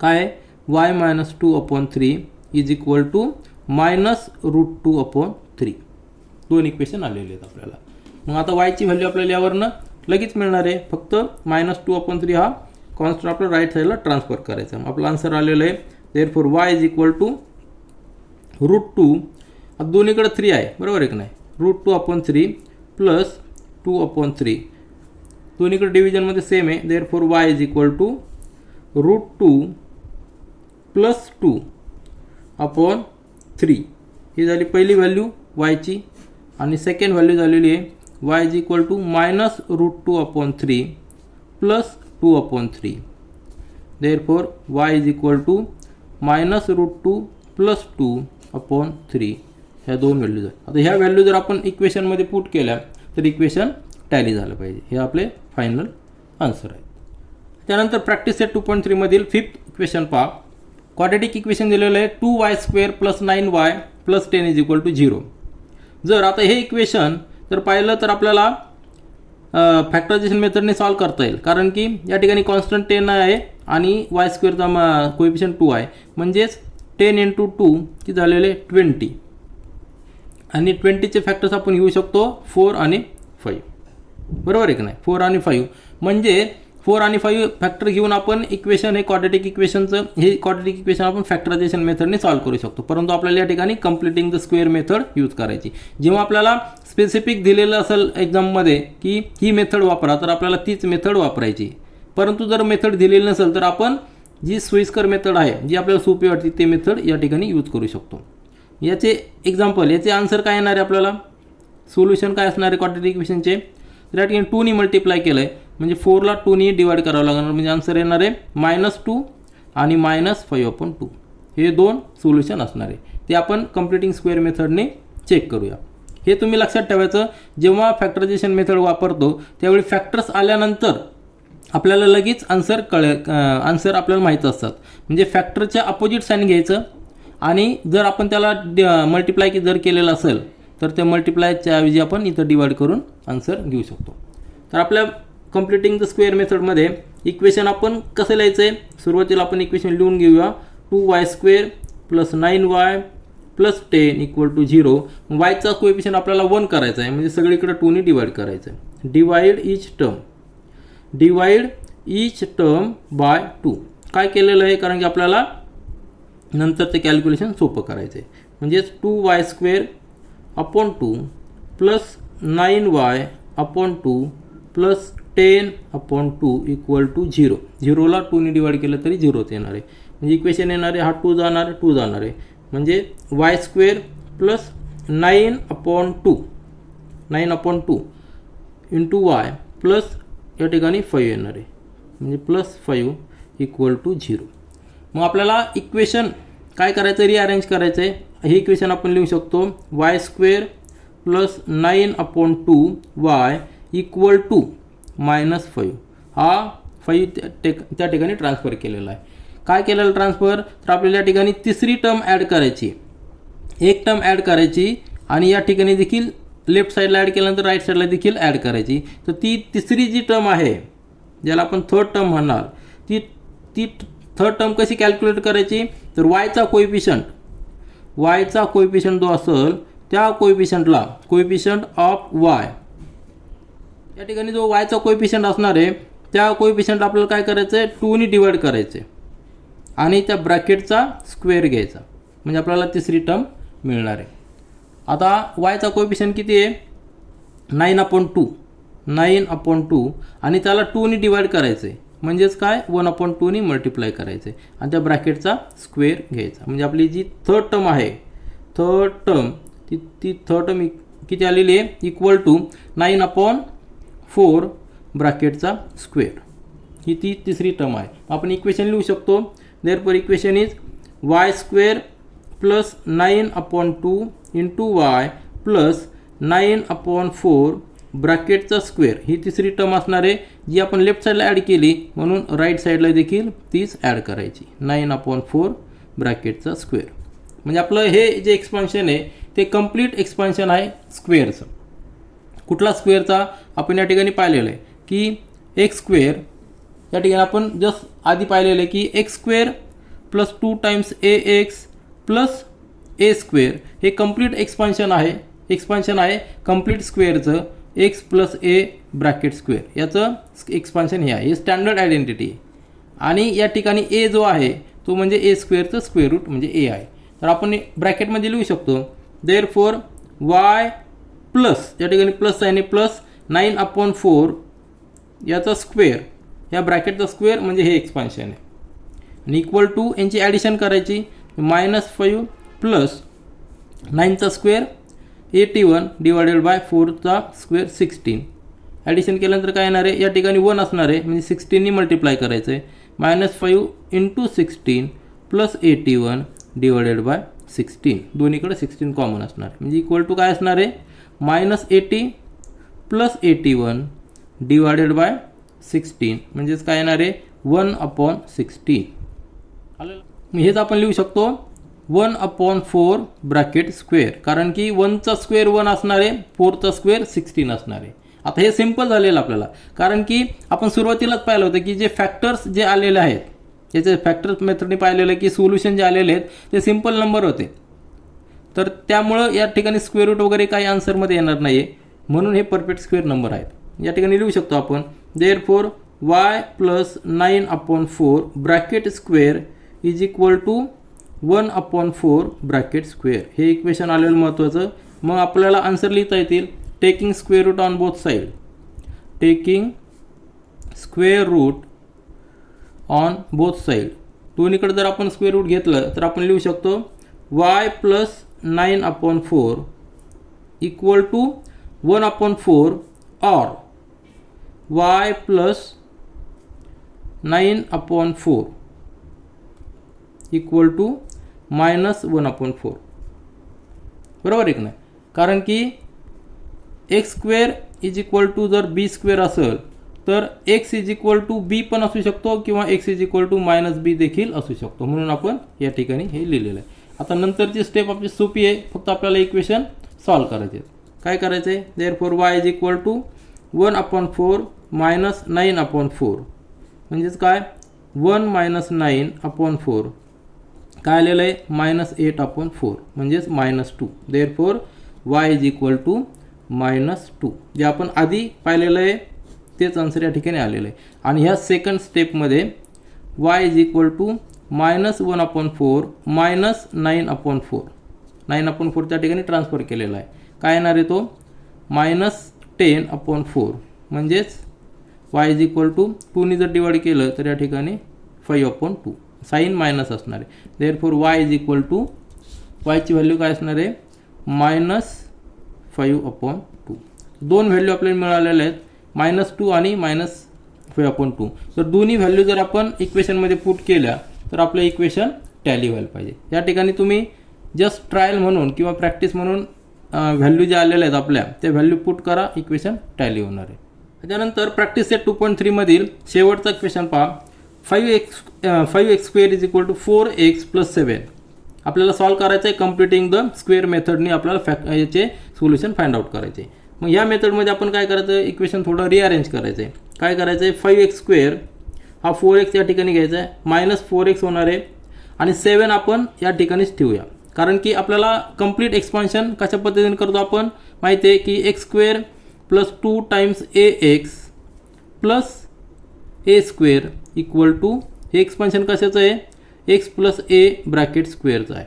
काय y - 2/3 इज इक्वल टू -√2/3. दोन इक्वेशन आलेले आहेत आपल्याला. मग आता y ची व्हॅल्यू आपल्याला यावरनं लगेच मिळणार आहे, फक्त -2/3 हा कॉन्स्टंट आपल्या राईट साईडला ट्रान्सफर करायचा. मग आपलं आन्सर आलेलं आहे, therefore y is equal to √2, आता दोन्हीकडे 3 आहे बरोबर आहे की नाही, √2/3 प्लस 2/3, दोन्हीकडे डिव्हिजनमध्ये सेम आहे, therefore y is equal to √2 plus 2/3. ही झाली पहिली व्हॅल्यू y ची, आणि सेकंड व्हॅल्यू झालेली आहे y is equal to -√2/3 plus 2/3. Therefore y is equal to -√2 plus 2/3. ह्या दोन व्हॅल्यूज आहेत. आता ह्या व्हॅल्यू जर आपण इक्वेशनमध्ये पुट केल्या तर इक्वेशन टॅली झालं पाहिजे. हे आपले फायनल आन्सर आहे. त्यानंतर प्रॅक्टिस सेट 2.3 मधील 5th इक्वेशन पहा. क्वाड्रॅटिक इक्वेशन दिलेलं आहे 2y² + 9y + 10 is equal to 0. जर आता हे इक्वेशन जर पाहिलं तर आपल्याला फॅक्टरायझेशन मेथडने सॉल्व करता येईल, कारण की या ठिकाणी कॉन्स्टंट 10 आहे आणि y² कोएफिशियंट 2 आहे, म्हणजेच 10 × 2 की झालेले 20, आणि 20चे फॅक्टर्स आपण घेऊ शकतो 4 आणि 5 बरोबर आहे की नाही. 4 आणि 5 म्हणजे 4 आणि 5 फॅक्टर घेऊन आपण इक्वेशन, हे क्वाड्रॅटिक इक्वेशनचं हे क्वाड्रॅटिक इक्वेशन आपण फॅक्टरायझेशन मेथडने सॉल्व करू शकतो, परंतु आपल्याला या ठिकाणी completing the square method use करायची. जेव्हा आपल्याला स्पेसिफिक दिलेलं असेल एक्झाममध्ये की ही मेथड वापरा, तर आपल्याला तीच मेथड वापरायची. परंतु जर मेथड दिलेली नसेल तर आपण जी सोयीस्कर मेथड आहे, जी आपल्याला सोपी वाटते, ते मेथड या ठिकाणी यूज करू शकतो. याचे एक्झाम्पल, याचे आन्सर काय येणार आहे, आपल्याला सोल्युशन काय असणार आहे क्वाड्रॅटिक इक्वेशनचे, तर या ठिकाणी 2 मल्टिप्लाय केलं आहे, म्हणजे 4ला 2 डिवाइड करावं लागणार, म्हणजे आन्सर येणार आहे -2 आणि -5/2. हे दोन सोल्युशन असणार आहे. ते आपण कम्प्लिटिंग स्क्वेअर मेथडने चेक करूया. हे तुम्ही लक्षात ठेवायचं, जेव्हा फॅक्टरायझेशन मेथड वापरतो त्यावेळी फॅक्टर्स आल्यानंतर आपल्याला लगेच आन्सर आन्सर आपल्याला माहीत असतात, म्हणजे फॅक्टरच्या अपोजिट साईन घ्यायचं आणि जर आपण त्याला मल्टिप्लाय जर केलेलं असेल तर त्या मल्टिप्लायच्या ऐवजी आपण इथं डिवाइड करून आन्सर घेऊ शकतो. तर आपल्या कम्प्लिटिंग द स्क्वेअर मेथडमध्ये इक्वेशन आपण कसं लिहायचं आहे, सुरुवातीला आपण इक्वेशन लिहून घेऊया. 2y² + 9y + 10 equal to 0. वायचा coefficient आपल्याला 1 करायचा आहे, म्हणजे सगळीकडे 2ने डिवाइड करायचं आहे. Divide each term by 2. काय केलेलं आहे, कारण की आपल्याला नंतर ते कॅल्क्युलेशन सोपं करायचं आहे. म्हणजेच 2y² upon 2 plus 9y upon 2 plus 10 upon 2 equal to 0. 0ला 2ने डिवाइड केलं तरी 0च येणार आहे. म्हणजे इक्वेशन येणार आहे, हा 2 जाणार आहे, 2 जाणार आहे. म्हणजे y² plus 9 upon 2 into y plus या ठिकाणी 5 येणार आहे. म्हणजे प्लस 5 इक्वल टू 0. मग आपल्याला इक्वेशन काय करायचं, रिअरेंज करायचं आहे. हे इक्वेशन आपण लिहू शकतो y² plus 9 upon 2y equal to -5. हा 5 त्या ठिकाणी ट्रान्सफर केलेला आहे. काय केलेलं ट्रान्सफर, तर आपल्याला या ठिकाणी तिसरी टर्म ॲड करायची, एक टर्म ॲड करायची आणि या ठिकाणी देखील लेफ्ट साईडला ॲड केल्यानंतर राईट साईडला देखील ॲड करायची. तर ती तिसरी जी टर्म आहे, ज्याला आपण थर्ड टर्म म्हणणार, ती थर्ड टर्म कशी कॅल्क्युलेट करायची, तर वायचा कोएफिशियंट जो असेल त्या कोएफिशियंट ऑफ वाय, या ठिकाणी जो वायचा कोएफिशियंट असणार आहे त्या कोएफिशियंट आपल्याला काय करायचं आहे, 2ने डिवाइड करायचे आणि त्या ब्रॅकेटचा स्क्वेअर घ्यायचा. म्हणजे आपल्याला तिसरी टर्म मिळणार आहे. आता वायचा कोएफिशियंट किती आहे, 9 अपॉन 2 आणि त्याला 2ने डिवाइड करायचं आहे. म्हणजेच काय, 1/2ने मल्टिप्लाय करायचं आहे आणि त्या ब्रॅकेटचा स्क्वेअर घ्यायचा. म्हणजे आपली जी थर्ड टर्म आहे, ती थर्ड टर्म किती आलेली आहे, इक्वल टू 9/4 ब्रॅकेटचा स्क्वेअर. ही ती तिसरी टर्म आहे. आपण इक्वेशन लिहू शकतो. Therefore equation is y² plus 9/2 into y plus 9/4 ब्रॅकेटचा स्क्वेअर. ही तिसरी टर्म असणार आहे, जी आपण लेफ्ट साईडला ॲड केली म्हणून राईट साईडला देखील तीच ॲड करायची, 9/4 ब्रॅकेटचा स्क्वेअर. म्हणजे आपलं हे जे एक्सपान्शन आहे ते कंप्लीट एक्सपान्शन आहे स्क्वेअरचं. कुठला स्क्वेअरचा, आपण या ठिकाणी पाहिलेलं आहे की x², या ठिकाणी आपण जस्ट आधी पाहिलेलं आहे की x² plus 2 times ax plus a² हे कंप्लीट एक्सपान्शन आहे कंप्लीट स्क्वेअरचं, x plus a bracket square याचं एक्सपान्शन हे आहे. हे स्टँडर्ड आयडेंटिटी आहे. आणि या ठिकाणी a जो आहे तो म्हणजे a² स्क्वेअर रूट म्हणजे a आहे. तर आपण ब्रॅकेटमध्ये लिहू शकतो देअरफॉर y प्लस, या ठिकाणी प्लस आहे, प्लस 9/4 याचा स्क्वेअर, या ब्रॅकेटचा स्क्वेअर म्हणजे हे एक्सपान्शन आहे. आणि इक्वल टू यांची ॲडिशन करायची, -5 प्लस 9चा स्क्वेअर 81 डिवायडेड बाय 4चा स्क्वेअर 16. ॲडिशन केल्यानंतर काय येणार आहे, या ठिकाणी 1 असणार आहे म्हणजे 16ने मल्टिप्लाय करायचं आहे. -5 इंटू 16 प्लस 81 डिवायडेड बाय 16. दोन्हीकडे 16 कॉमन असणार आहे. म्हणजे इक्वल टू काय असणार आहे, -80 प्लस 81 डिवायडेड बाय 16. म्हणजेच काय येणार आहे, 1/16. हेच आपण लिहू शकतो 1/4 ब्रॅकेट स्क्वेअर, कारण की 1चा स्क्वेअर 1 असणार आहे, 4चा स्क्वेअर 16 असणार आहे. आता हे सिम्पल झालेलं आपल्याला, कारण की आपण सुरुवातीलाच पाहिलं होतं की जे फॅक्टर्स जे आलेले आहेत याचे फॅक्टर्स मेथडने पाहिलेलं की सोल्युशन जे आलेले आहेत ते सिम्पल नंबर होते. तर त्यामुळं या ठिकाणी स्क्वेअर रूट वगैरे काही आन्सरमध्ये येणार नाही आहे, म्हणून हे परफेक्ट स्क्वेअर नंबर आहेत. या ठिकाणी लिहू शकतो आपण therefore y plus 9/4 bracket square is equal to 1/4 bracket square. हे इक्वेशन आलेलं महत्त्वाचं. मग आपल्याला आन्सर लिहिता येतील taking square root on both side, taking square root on both side. दोन्हीकडे जर आपण स्क्वेअर रूट घेतलं तर आपण लिहू शकतो y प्लस 9/4 इक्वल टू 1/4 और y प्लस 9/4 इक्वल टू -1/4. बरोबर आहे की नाही, कारण की x² इज इक्वल टू जर b² असेल तर x is equal to b पण असू शकतो किंवा x is equal to -b देखील असू शकतो. म्हणून आपण या ठिकाणी हे लिहिलेलं आहे. आता नंतरची स्टेप आपली सोपी आहे, फक्त आपल्याला इक्वेशन सॉल्व करायचे. काय करायचं आहे, therefore y is equal to 1/4 - 9/4 म्हणजेच काय 1 - 9/4 काय आलेलं आहे -8/4 म्हणजेच -2. Therefore y is equal to -2. जे आपण आधी पाहिलेलं आहे तेच आन्सर या ठिकाणी आलेलं आहे. आणि ह्या सेकंड स्टेपमध्ये y इज इक्वल टू -1/4 -9/4. 9/4 त्या ठिकाणी ट्रान्सफर केलेला आहे. काय येणार आहे तो -10/4 म्हणजेच y इज इक्वल टू 2ने जर डिवाइड केलं तर या ठिकाणी 5/2 साईन मायनस असणार आहे. Therefore y is equal to yची व्हॅल्यू काय असणार आहे -5/2. दोन व्हॅल्यू आपल्याला मिळालेल्या आहेत -2 आणि -5/2. तर दोन्ही व्हॅल्यू जर आपण इक्वेशनमध्ये पुट केल्या तर आपलं इक्वेशन टॅली व्हायला पाहिजे. या ठिकाणी तुम्ही जस्ट ट्रायल म्हणून किंवा प्रॅक्टिस म्हणून व्हॅल्यू जे आलेल्या आहेत आपल्या त्या व्हॅल्यू पुट करा, इक्वेशन टॅली होणार आहे. त्याच्यानंतर प्रॅक्टिस सेट 2.3 मधील शेवटचा इक्वेशन पहा. 5x² is equal to 4x + 7. आपल्याला सॉल्व करायचं आहे कम्प्लिटिंग द स्क्वेअर मेथडनी आपल्याला याचे सोल्युशन फाइंड आउट करायचे. मग या मेथडमध्ये आपण काय करायचं, इक्वेशन थोडं रिअरेंज करायचं आहे. काय करायचं आहे, 5x² हा 4x या ठिकाणी घ्यायचा आहे, -4x होणार आहे आणि 7 आपण या ठिकाणीच ठेवूया. कारण की आपल्याला कंप्लीट एक्सपान्शन कशा पद्धतीने करतो आपण माहिती आहे की x² + 2 times ax + a² equal to हे एक्सपान्शन कशाचं आहे x + a ब्रॅकेट स्क्वेअरचं आहे.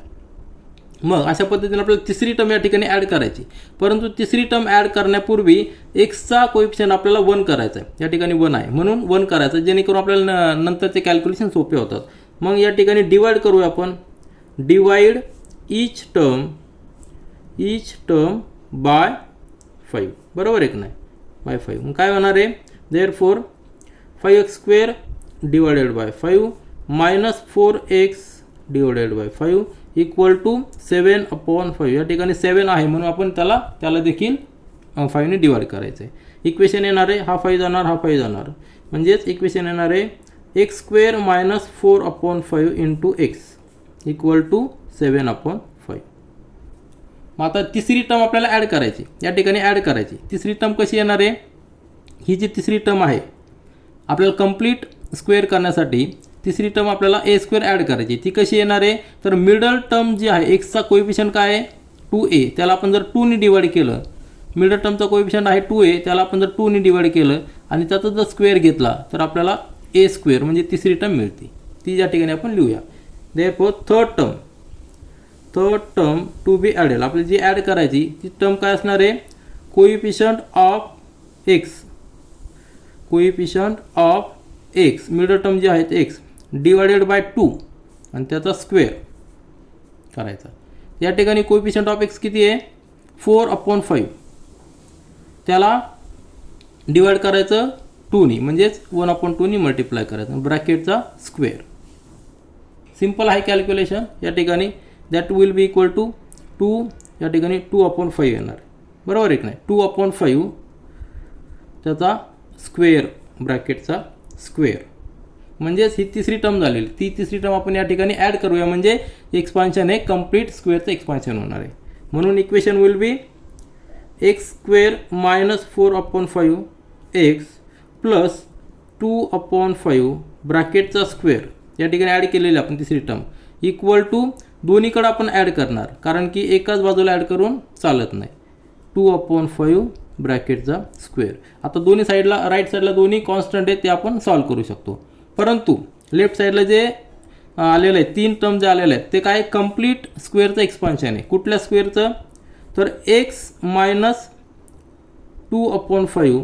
मग अशा पद्धतीने आपल्याला तिसरी टर्म या ठिकाणी ॲड करायची. परंतु तिसरी टर्म ॲड करण्यापूर्वी एक्सचा कोएफिशियंट आपल्याला 1 करायचा आहे. या ठिकाणी 1 आहे म्हणून 1 करायचं जेणेकरून आपल्याला नंतरचे कॅल्क्युलेशन सोपे होतात. मग या ठिकाणी डिवाइड करूया आपण. Divide each term by 5. बरोबर आहे की नाही, बाय 5. मग काय होणार आहे, therefore 5x² divided by 5 -4x divided by 5 equal to 7/5. या ठिकाणी 7 आहे म्हणून आपण त्याला देखील 5ने डिवाइड करायचं आहे. इक्वेशन येणार आहे, हा 5 जाणार, हा 5 जाणार, म्हणजेच इक्वेशन येणार आहे x² - 4/5 into x equal to 7/5. मग आता तिसरी टर्म आपल्याला ॲड करायची, या ठिकाणी ॲड करायची. तिसरी टर्म कशी येणार आहे, ही जी तिसरी टर्म आहे आपल्याला कंप्लीट स्क्वेअर करण्यासाठी तिसरी टर्म आपल्याला a² ॲड करायची. ती कशी येणार आहे, तर मिडल टर्म जी आहे एक्सचा कोएफिशियंट काय आहे 2a, त्याला आपण जर 2ने डिवाइड केलं, मिडल टर्मचा कोएफिशियंट आहे 2a, त्याला आपण जर 2ने डिवाइड केलं आणि त्याचा जर स्क्वेअर घेतला तर आपल्याला a² म्हणजे तिसरी टर्म मिळते. ती या ठिकाणी आपण लिहूया. Therefore third term to be added, आपल्याला जी ॲड करायची ती टर्म काय असणार आहे, coefficient of x, middle term जी आहेत x डिवायडेड बाय 2 आणि त्याचा स्क्वेअर करायचा. या ठिकाणी कोएफिशियंट ऑफ x किती आहे 4/5, त्याला डिवाइड करायचं 2ने म्हणजेच 1/2ने मल्टिप्लाय करायचं, ब्रॅकेटचा स्क्वेअर. सिंपल आहे कॅल्क्युलेशन. या ठिकाणी that will be equal to 2, या ठिकाणी 2/5 येणार, बरोबर आहे की नाही, 2/5 त्याचा स्क्वेअर ब्रॅकेटचा स्क्वेअर. म्हणजेच ही तिसरी टर्म झालेली, ती तिसरी टर्म आपण या ठिकाणी ॲड करूया म्हणजे एक्सपान्शन हे कंप्लीट स्क्वेअरचं एक्सपान्शन होणार आहे. म्हणून equation will be x² - 4/5 x + 2/5 ब्रॅकेटचा स्क्वेअर या ठिकाणी ॲड केलेली आपण तिसरी टर्म इक्वल टू, दोन्हीकडे आपण ॲड करणार कारण की एकाच बाजूला ॲड करून चालत नाही, 2/5 ब्रॅकेटचा स्क्वेअर. आता दोन्ही साईडला राईट साईडला दोन्ही कॉन्स्टंट आहेत ते आपण सॉल्व करू शकतो. परंतु लेफ्ट साईडला जे आलेलं आहे 3 टर्म जे आलेले आहेत ते काय कंप्लीट स्क्वेअरचं एक्सपान्शन आहे. कुठल्या स्क्वेअरचं, तर x - 2/5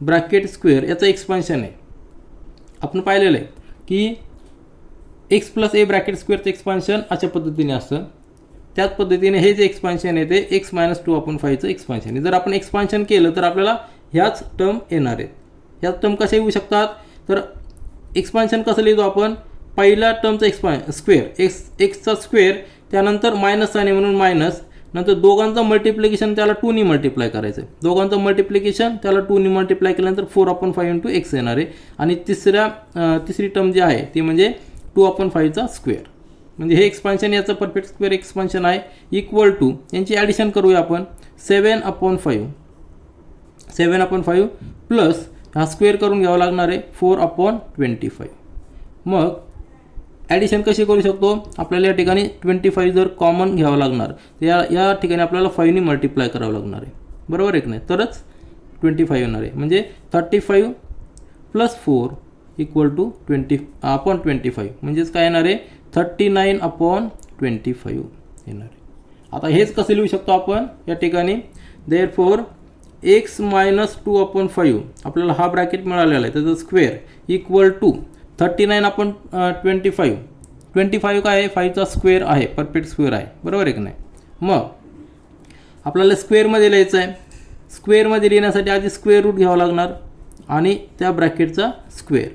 ब्रॅकेट स्क्वेअर याचं एक्सपान्शन आहे. आपण पाहिलेलं आहे की x + a ब्रॅकेट स्क्वेअरचं एक्सपान्शन अशा पद्धतीने असतं. त्याच पद्धतीने हे जे एक्सपान्शन आहे ते x - 2/5चं एक्सपान्शन आहे. जर आपण एक्सपान्शन केलं तर आपल्याला ह्याच टर्म येणार आहेत. ह्याच टर्म कशा येऊ शकतात, तर एक्सपान्शन कसं लिहितो आपण, पहिल्या टर्मचा स्क्वेअर एक्सचा स्क्वेअर, त्यानंतर मायनस साइन म्हणून मायनस, नंतर दोघांचं मल्टिप्लिकेशन त्याला 2ने मल्टिप्लाय करायचं, दोघांचं मल्टिप्लिकेशन त्याला 2ने मल्टिप्लाय केल्यानंतर 4/5 इंटू x येणार आहे. आणि तिसरी टर्म जी आहे ती म्हणजे 2/5चा स्क्वेअर. म्हणजे हे एक्सपान्शन याचं परफेक्ट स्क्वेअर एक्सपान्शन आहे इक्वल टू, यांची ॲडिशन करूया आपण 7/5 प्लस हा स्क्वेअर करून घ्यावा लागणार आहे 4/25. मग ॲडिशन कशी करू शकतो, आपल्याला या ठिकाणी 25 जर कॉमन घ्यावं लागणार तर या ठिकाणी आपल्याला 5ने मल्टिप्लाय करावं लागणार आहे, बरोबर आहे की नाही, तरच 25 येणार आहे. म्हणजे 35 + 4 20/25 म्हणजेच काय येणार आहे 39/25 येणार आहे. आता हेच कसं लिहू शकतो आपण या ठिकाणी देअरफॉर x - 2/5 आपल्याला हा ब्रॅकेट मिळालेला आहे त्याचा स्क्वेअर इक्वल टू 39/25 25 काय आहे 5चा स्क्वेअर आहे परफेक्ट स्क्वेअर आहे बरोबर आहे की नाही. मग आपल्याला स्क्वेअरमध्ये लिहायचं आहे. स्क्वेअरमध्ये लिहिण्यासाठी आधी स्क्वेअर रूट घ्यावं लागणार आणि त्या ब्रॅकेटचा स्क्वेअर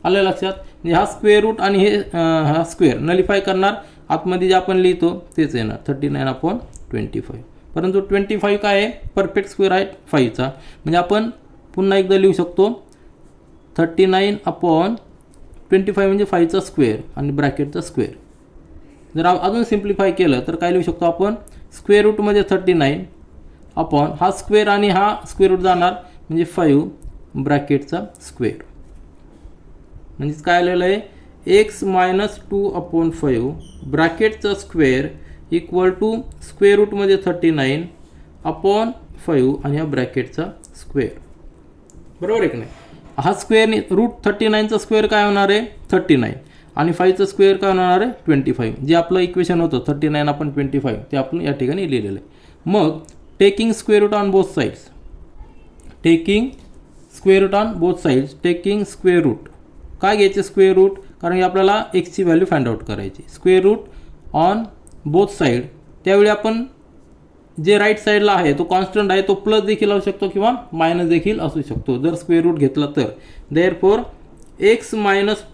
आलं लक्षात. म्हणजे हा स्क्वेअर रूट आणि हे हा स्क्वेअर नलिफाय करणार आतमध्ये जे आपण लिहितो तेच येणार 39/25 परंतु 25 काय आहे परफेक्ट स्क्वेअर आहे 5चा म्हणजे आपण पुन्हा एकदा लिहू शकतो 39/25 म्हणजे 5चा स्क्वेअर आणि ब्रॅकेटचा स्क्वेअर. जर अजून सिम्प्लिफाय केलं तर काय लिहू शकतो आपण स्क्वेअर रूटमध्ये 39 अपॉन हा स्क्वेअर आणि हा स्क्वेअर रूट जाणार म्हणजे 5 ब्रॅकेटचा स्क्वेअर. म्हणजेच काय आलेलं आहे x - 2/5 ब्रॅकेटचा स्क्वेअर इक्वल टू स्क्वेअर रूटमध्ये 39/5 आणि हा ब्रॅकेटचा स्क्वेअर बरोबर आहे की नाही. हा स्क्वेअर रूट 39चा स्क्वेअर काय होणार आहे 39 आणि 5चा स्क्वेअर काय होणार आहे 25 जे आपलं इक्वेशन होतं 39/25 ते आपण या ठिकाणी लिहिलेलं आहे. मग taking square root on both sides taking square root काय घ्यायचे स्क्वेअर रूट कारण की आपल्याला एक्सची व्हॅल्यू फाइंड आउट करायची. Square root on both side त्यावेळी आपण जे राईट साईडला आहे तो कॉन्स्टंट आहे तो प्लस देखील असू शकतो किंवा मायनस देखील असू शकतो जर स्क्वेअर रूट घेतला तर. Therefore x -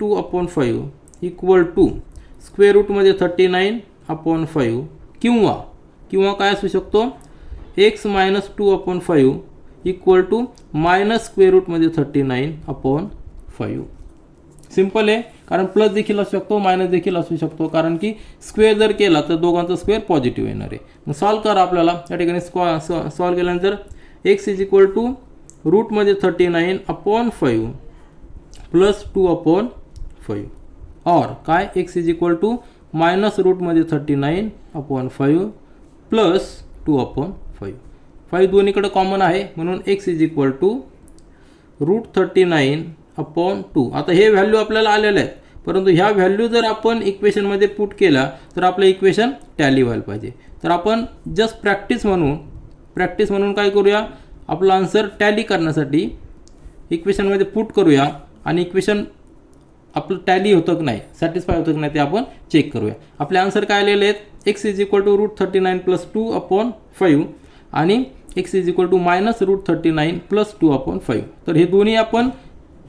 2/5 equal to square रूटमध्ये 39/5 किंवा काय असू शकतो x - 2/5 equal to minus square रूटमध्ये 39/5. सिम्पल आहे कारण प्लस देखील असू शकतो मायनस देखील असू शकतो कारण की स्क्वेअर जर केला तर दोघांचा स्क्वेअर पॉझिटिव्ह येणार आहे. मग सॉल्व करा आपल्याला या ठिकाणी सॉल्व केल्यानंतर x इक्वल टू रूटमध्ये 39/5 प्लस 2/5 और काय x इक्वल टू मायनस रूटमध्ये 39/5 प्लस 2/5 5 दोन्हीकडे कॉमन आहे म्हणून x इक्वल टू रूट 39/2. आता हे व्हॅल्यू आपल्याला आलेले आहेत परंतु ह्या व्हॅल्यू जर आपण इक्वेशनमध्ये पुट केला तर आपलं इक्वेशन टॅली व्हायला पाहिजे. तर आपण जस्ट प्रॅक्टिस म्हणून काय करूया आपला आन्सर टॅली करण्यासाठी इक्वेशनमध्ये पुट करूया आणि इक्वेशन आपलं टॅली होतं की नाही सॅटिस्फाय होतं की नाही ते आपण चेक करूया. आपले आन्सर काय आलेले आहेत x equal to root 39 plus 2/5 आणि x equal to minus root 39 plus 2/5. तर हे दोन्ही आपण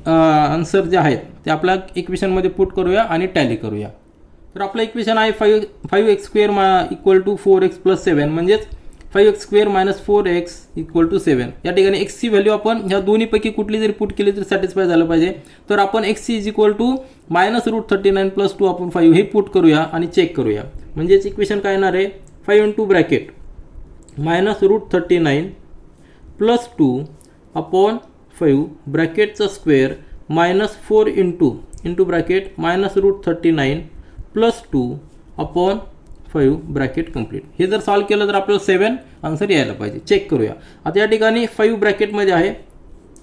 आन्सर जे आहेत ते आपल्या इक्वेशनमध्ये पुट करूया आणि टॅली करूया. तर आपलं इक्वेशन आहे 5x² equal to 4x plus 7 म्हणजेच 5x² minus 4x equal to 7. या ठिकाणी एक्सची व्हॅल्यू आपण ह्या दोन्हीपैकी कुठली जरी पुट केली तरी सॅटिस्फाय झालं पाहिजे. तर आपण x equal to minus root 39 plus 2/5 हे पुट करूया आणि चेक करूया. म्हणजेच इक्वेशन काय येणार आहे 5 into bracket minus root 39 plus 2/5 ब्रॅकेटचा square minus 4 into bracket minus root 39 plus 2/5 bracket complete. हे जर सॉल्व केलं तर आपल्याला 7 आन्सर यायला पाहिजे. चेक करूया. आता या ठिकाणी 5 ब्रॅकेटमध्ये आहे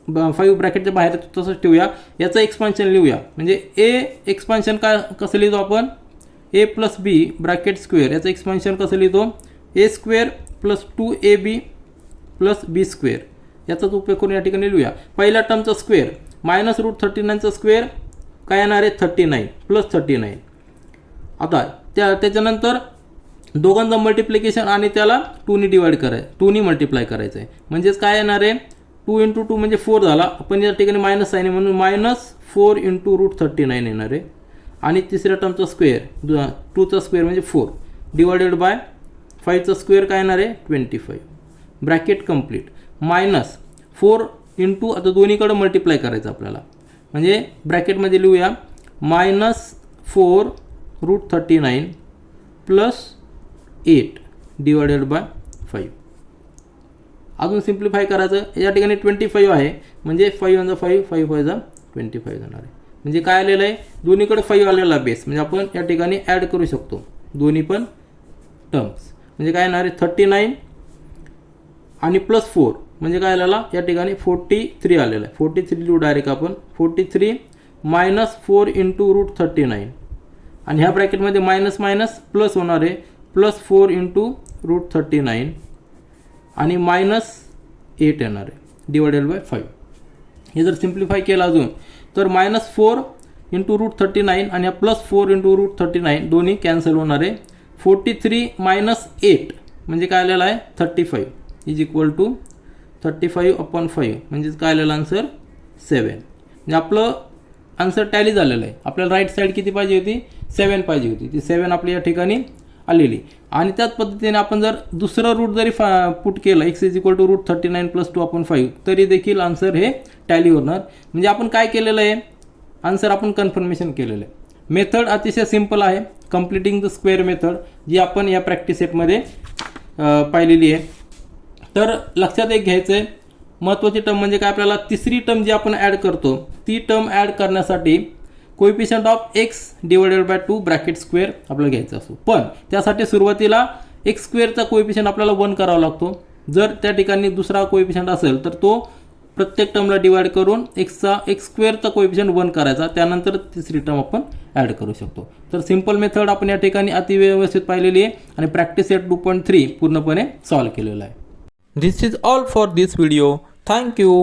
5 ब्रॅकेटच्या बाहेर तसंच ठेवूया. याचं एक्सपान्शन लिहूया म्हणजे ए एक्सपान्शन काय कसं लिहितो आपण a plus B bracket square याचं एक्सपान्शन कसं लिहितो a² plus 2ab plus b² याचाच उपयोग करून या ठिकाणी लिहूया. पहिल्या टर्मचा स्क्वेअर मायनस रूट 39चा स्क्वेअर काय येणार आहे 39 प्लस 39. आता त्याच्यानंतर दोघांचं मल्टिप्लिकेशन आणि त्याला 2ने डिवाइड करायचं 2ने मल्टिप्लाय करायचं आहे म्हणजेच काय येणार आहे 2 इंटू 2 म्हणजे 4 झाला. आपण या ठिकाणी मायनस साईन आहे म्हणून मायनस 4 इंटू रूट 39 येणार आहे आणि तिसऱ्या टर्मचा स्क्वेअर 2चा स्क्वेअर म्हणजे 4 डिवायडेड बाय 5चा स्क्वेअर काय येणार आहे 25 ब्रॅकेट कंप्लीट मायनस 4 इंटू आता दोन्हीकडे मल्टिप्लाय करायचं आपल्याला म्हणजे ब्रॅकेटमध्ये लिहूया minus 4 root 39 plus 8 divided by 5. अजून सिम्प्लिफाय करायचं या ठिकाणी 25 आहे म्हणजे 5 × 5 5 5 25 जाणार आहे. म्हणजे काय आलेलं आहे दोन्हीकडे 5 आलेला बेस म्हणजे आपण या ठिकाणी ॲड करू शकतो दोन्ही पण टर्म्स म्हणजे काय येणार आहे 39 आणि प्लस 4 म्हणजे काय आलेला या ठिकाणी 43 आलेला आहे. 43 लिहू डायरेक्ट आपण 43 -4 इंटू रूट 39 आणि ह्या ब्रॅकेटमध्ये मायनस मायनस प्लस होणार आहे +4 इंटू रूट 39 आणि -8 येणार आहे डिवायडेड बाय 5. हे जर सिम्प्लिफाय केलं अजून तर -4 इंटू रूट 39 आणि +4 इंटू रूट 39 दोन्ही कॅन्सल होणार आहे. 43 - 8 म्हणजे काय आलेलं आहे 35 इज इक्वल टू 35/5 म्हणजेच काय आलेलं आन्सर 7. म्हणजे आपलं आन्सर टॅली झालेलं आहे. आपल्याला राईट साईड किती पाहिजे होती 7 पाहिजे होती. ती 7 आपली या ठिकाणी आलेली. आणि त्याच पद्धतीने आपण जर दुसरं रूट जरी पुट केलं x is equal to root 39 + 2/5 तरी देखील आन्सर हे टॅली होणार. म्हणजे आपण काय केलेलं आहे आन्सर आपण कन्फर्मेशन केलेलं आहे. मेथड अतिशय सिंपल आहे कम्प्लिटिंग द स्क्वेअर मेथड जी आपण या प्रॅक्टिस सेटमध्ये पाहिलेली आहे. तर लक्षात एक घ्यायचं आहे महत्त्वाची टर्म म्हणजे काय आपल्याला तिसरी टर्म जी आपण ॲड करतो ती टर्म ॲड करण्यासाठी coefficient of x divided by 2 bracket square आपल्याला घ्यायचा असतो. पण त्यासाठी सुरुवातीला x स्क्वेअरचा कोएफिशियंट आपल्याला 1 करावा लागतो. जर त्या ठिकाणी दुसरा कोएफिशियंट असेल तर तो प्रत्येक टर्मला डिवाइड करून x स्क्वेअरचा कोएफिशियंट 1 करायचा. त्यानंतर तिसरी टर्म आपण ॲड करू शकतो. तर सिंपल मेथड आपण या ठिकाणी अतिव्यवस्थित पाहिलेली आहे आणि प्रॅक्टिस सेट 2.3 पूर्णपणे सॉल्व्ह केलेला आहे. This is all for this video. Thank you.